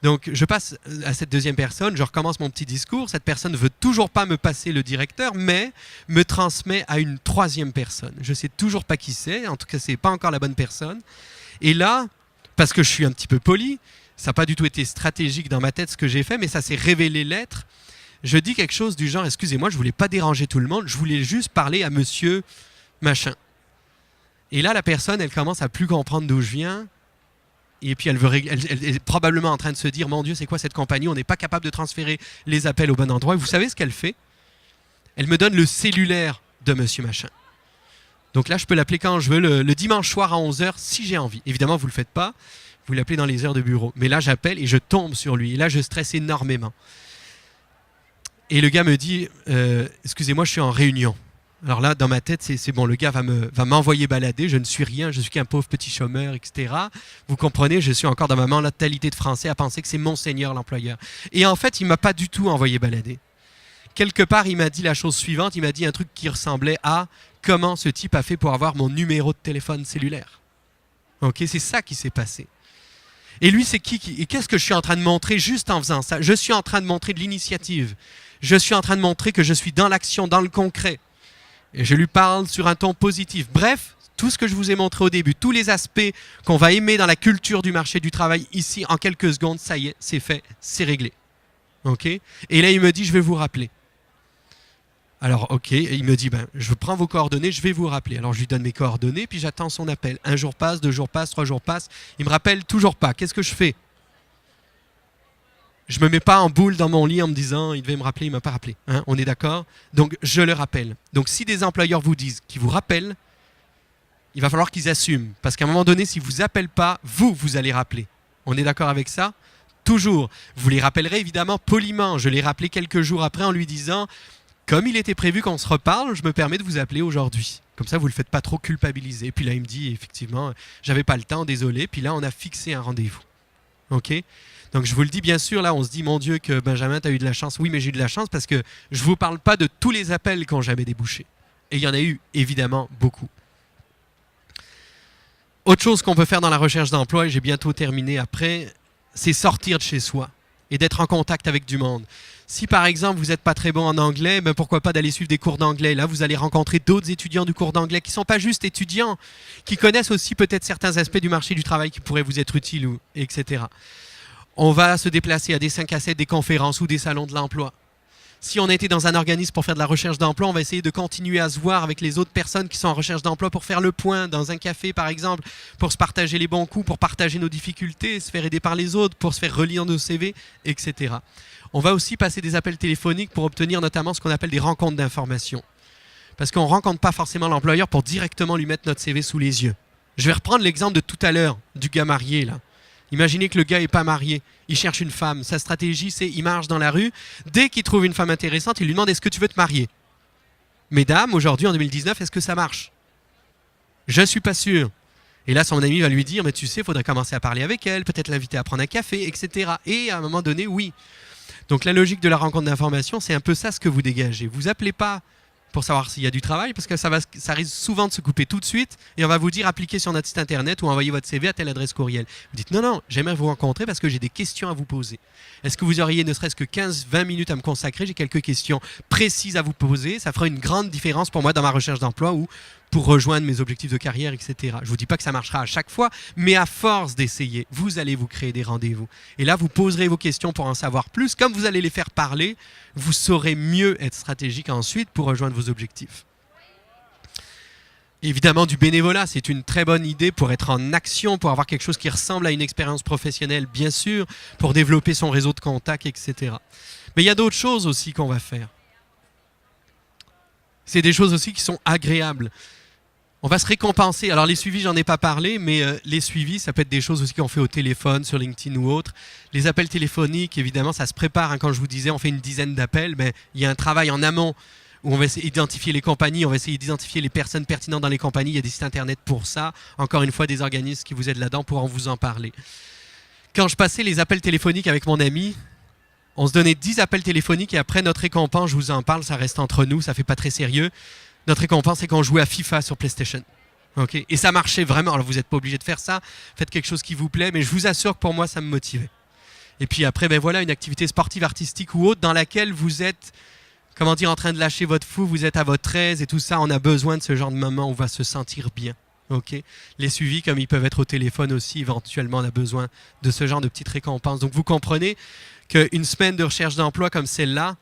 Donc, je passe à cette deuxième personne, je recommence mon petit discours. Cette personne ne veut toujours pas me passer le directeur, mais me transmet à une troisième personne. Je sais toujours pas qui c'est. En tout cas, c'est pas encore la bonne personne. Et là, parce que je suis un petit peu poli, ça n'a pas du tout été stratégique dans ma tête ce que j'ai fait, mais ça s'est révélé l'être. Je dis quelque chose du genre, excusez-moi, je ne voulais pas déranger tout le monde, je voulais juste parler à monsieur machin. Et là, la personne, elle commence à plus comprendre d'où je viens. Et puis, elle est probablement en train de se dire, mon Dieu, c'est quoi cette compagnie? On n'est pas capable de transférer les appels au bon endroit. Et vous savez ce qu'elle fait? Elle me donne le cellulaire de monsieur machin. Donc là, je peux l'appeler quand je veux, le dimanche soir à 11h, si j'ai envie. Évidemment, vous ne le faites pas, vous l'appelez dans les heures de bureau. Mais là, j'appelle et je tombe sur lui. Et là, je stresse énormément. Et le gars me dit, excusez-moi, je suis en réunion. Alors là, dans ma tête, c'est bon, le gars va m'envoyer balader, je ne suis rien, je suis qu'un pauvre petit chômeur, etc. Vous comprenez, je suis encore dans ma mentalité de français à penser que c'est mon seigneur l'employeur. Et en fait, il ne m'a pas du tout envoyé balader. Quelque part, il m'a dit la chose suivante, il m'a dit un truc qui ressemblait à comment ce type a fait pour avoir mon numéro de téléphone cellulaire. Ok, c'est ça qui s'est passé. Et lui, c'est qui et qu'est-ce que je suis en train de montrer juste en faisant ça? Je suis en train de montrer de l'initiative. Je suis en train de montrer que je suis dans l'action, dans le concret. Et je lui parle sur un ton positif. Bref, tout ce que je vous ai montré au début, tous les aspects qu'on va aimer dans la culture du marché du travail, ici, en quelques secondes, ça y est, c'est fait, c'est réglé. Ok? Et là, il me dit, je vais vous rappeler. Alors, ok, et il me dit, je prends vos coordonnées, je vais vous rappeler. Alors, je lui donne mes coordonnées, puis j'attends son appel. 1 jour passe, 2 jours passent, 3 jours passent. Il me rappelle toujours pas. Qu'est-ce que je fais? Je me mets pas en boule dans mon lit en me disant, il devait me rappeler, il m'a pas rappelé. Hein, on est d'accord? Donc, je le rappelle. Donc, si des employeurs vous disent qu'ils vous rappellent, il va falloir qu'ils assument. Parce qu'à un moment donné, s'ils ne vous appellent pas, vous allez rappeler. On est d'accord avec ça? Toujours. Vous les rappellerez évidemment poliment. Je l'ai rappelé quelques jours après en lui disant « Comme il était prévu qu'on se reparle, je me permets de vous appeler aujourd'hui. » Comme ça, vous ne le faites pas trop culpabiliser. Puis là, il me dit effectivement « J'avais pas le temps, désolé. » Puis là, on a fixé un rendez-vous. OK? Donc je vous le dis bien sûr, là on se dit mon Dieu que Benjamin tu as eu de la chance. Oui mais j'ai eu de la chance parce que je ne vous parle pas de tous les appels qui n'ont jamais débouché. Et il y en a eu évidemment beaucoup. Autre chose qu'on peut faire dans la recherche d'emploi, et j'ai bientôt terminé après, c'est sortir de chez soi et d'être en contact avec du monde. Si par exemple vous n'êtes pas très bon en anglais, ben pourquoi pas d'aller suivre des cours d'anglais. Là vous allez rencontrer d'autres étudiants du cours d'anglais qui ne sont pas juste étudiants, qui connaissent aussi peut-être certains aspects du marché du travail qui pourraient vous être utiles, etc. On va se déplacer à des 5 à 7, des conférences ou des salons de l'emploi. Si on était dans un organisme pour faire de la recherche d'emploi, on va essayer de continuer à se voir avec les autres personnes qui sont en recherche d'emploi pour faire le point dans un café par exemple, pour se partager les bons coups, pour partager nos difficultés, se faire aider par les autres, pour se faire relire nos CV, etc. On va aussi passer des appels téléphoniques pour obtenir notamment ce qu'on appelle des rencontres d'information. Parce qu'on ne rencontre pas forcément l'employeur pour directement lui mettre notre CV sous les yeux. Je vais reprendre l'exemple de tout à l'heure, du gars marié là. Imaginez que le gars n'est pas marié, il cherche une femme. Sa stratégie, c'est il marche dans la rue. Dès qu'il trouve une femme intéressante, il lui demande est-ce que tu veux te marier? Mesdames, aujourd'hui en 2019, est-ce que ça marche? Je ne suis pas sûr. Et là, son ami va lui dire mais tu sais, il faudrait commencer à parler avec elle, peut-être l'inviter à prendre un café, etc. Et à un moment donné, oui. Donc la logique de la rencontre d'information, c'est un peu ça ce que vous dégagez. Vous appelez pas pour savoir s'il y a du travail, parce que ça risque souvent de se couper tout de suite, et on va vous dire appliquez sur notre site internet ou envoyez votre CV à telle adresse courriel. Vous dites non, j'aimerais vous rencontrer parce que j'ai des questions à vous poser. Est-ce que vous auriez ne serait-ce que 15-20 minutes à me consacrer? J'ai quelques questions précises à vous poser, ça fera une grande différence pour moi dans ma recherche d'emploi ou pour rejoindre mes objectifs de carrière, etc. Je ne vous dis pas que ça marchera à chaque fois, mais à force d'essayer, vous allez vous créer des rendez-vous. Et là, vous poserez vos questions pour en savoir plus. Comme vous allez les faire parler, vous saurez mieux être stratégique ensuite pour rejoindre vos objectifs. Évidemment, du bénévolat, c'est une très bonne idée pour être en action, pour avoir quelque chose qui ressemble à une expérience professionnelle, bien sûr, pour développer son réseau de contacts, etc. Mais il y a d'autres choses aussi qu'on va faire. C'est des choses aussi qui sont agréables. On va se récompenser. Alors les suivis, j'en ai pas parlé, mais les suivis, ça peut être des choses aussi qu'on fait au téléphone, sur LinkedIn ou autre. Les appels téléphoniques, évidemment, ça se prépare. Hein, quand je vous disais, on fait une dizaine d'appels, mais il y a un travail en amont où on va essayer d'identifier les compagnies, on va essayer d'identifier les personnes pertinentes dans les compagnies. Il y a des sites internet pour ça. Encore une fois, des organismes qui vous aident là-dedans pourront vous en parler. Quand je passais les appels téléphoniques avec mon ami, on se donnait 10 appels téléphoniques et après notre récompense, je vous en parle, ça reste entre nous, ça fait pas très sérieux. Notre récompense, c'est qu'on jouait à FIFA sur PlayStation. Okay. Et ça marchait vraiment. Alors vous n'êtes pas obligé de faire ça, faites quelque chose qui vous plaît, mais je vous assure que pour moi, ça me motivait. Et puis après, ben voilà, une activité sportive, artistique ou autre dans laquelle vous êtes, comment dire, en train de lâcher votre fou, vous êtes à votre aise et tout ça. On a besoin de ce genre de moment où on va se sentir bien. Okay. Les suivis, comme ils peuvent être au téléphone aussi, éventuellement, on a besoin de ce genre de petites récompenses. Donc vous comprenez qu'une semaine de recherche d'emploi comme celle-là,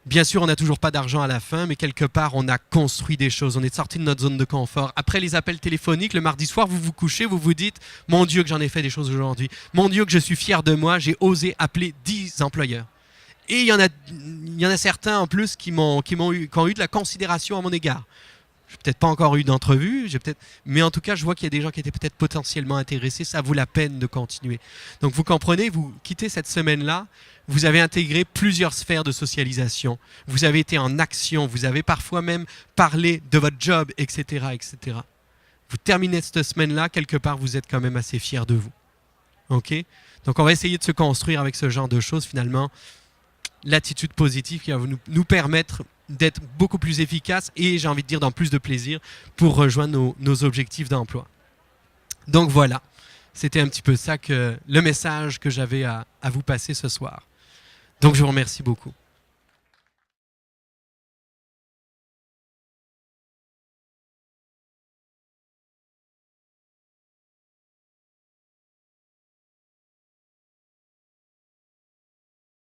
bien sûr, on n'a toujours pas d'argent à la fin, mais quelque part, on a construit des choses. On est sorti de notre zone de confort. Après les appels téléphoniques, le mardi soir, vous vous couchez, vous vous dites « Mon Dieu, que j'en ai fait des choses aujourd'hui. Mon Dieu, que je suis fier de moi. J'ai osé appeler 10 employeurs. » Et il y en a certains en plus qui ont eu de la considération à mon égard. Je n'ai peut-être pas encore eu d'entrevue, mais en tout cas, je vois qu'il y a des gens qui étaient peut-être potentiellement intéressés. Ça vaut la peine de continuer. Donc, vous comprenez, vous quittez cette semaine-là, vous avez intégré plusieurs sphères de socialisation. Vous avez été en action, vous avez parfois même parlé de votre job, etc., etc. Vous terminez cette semaine-là, quelque part, vous êtes quand même assez fiers de vous. OK? Donc, on va essayer de se construire avec ce genre de choses, finalement, l'attitude positive qui va nous permettre d'être beaucoup plus efficace et, j'ai envie de dire, dans plus de plaisir pour rejoindre nos objectifs d'emploi. Donc voilà, c'était un petit peu ça le message que j'avais à vous passer ce soir. Donc je vous remercie beaucoup.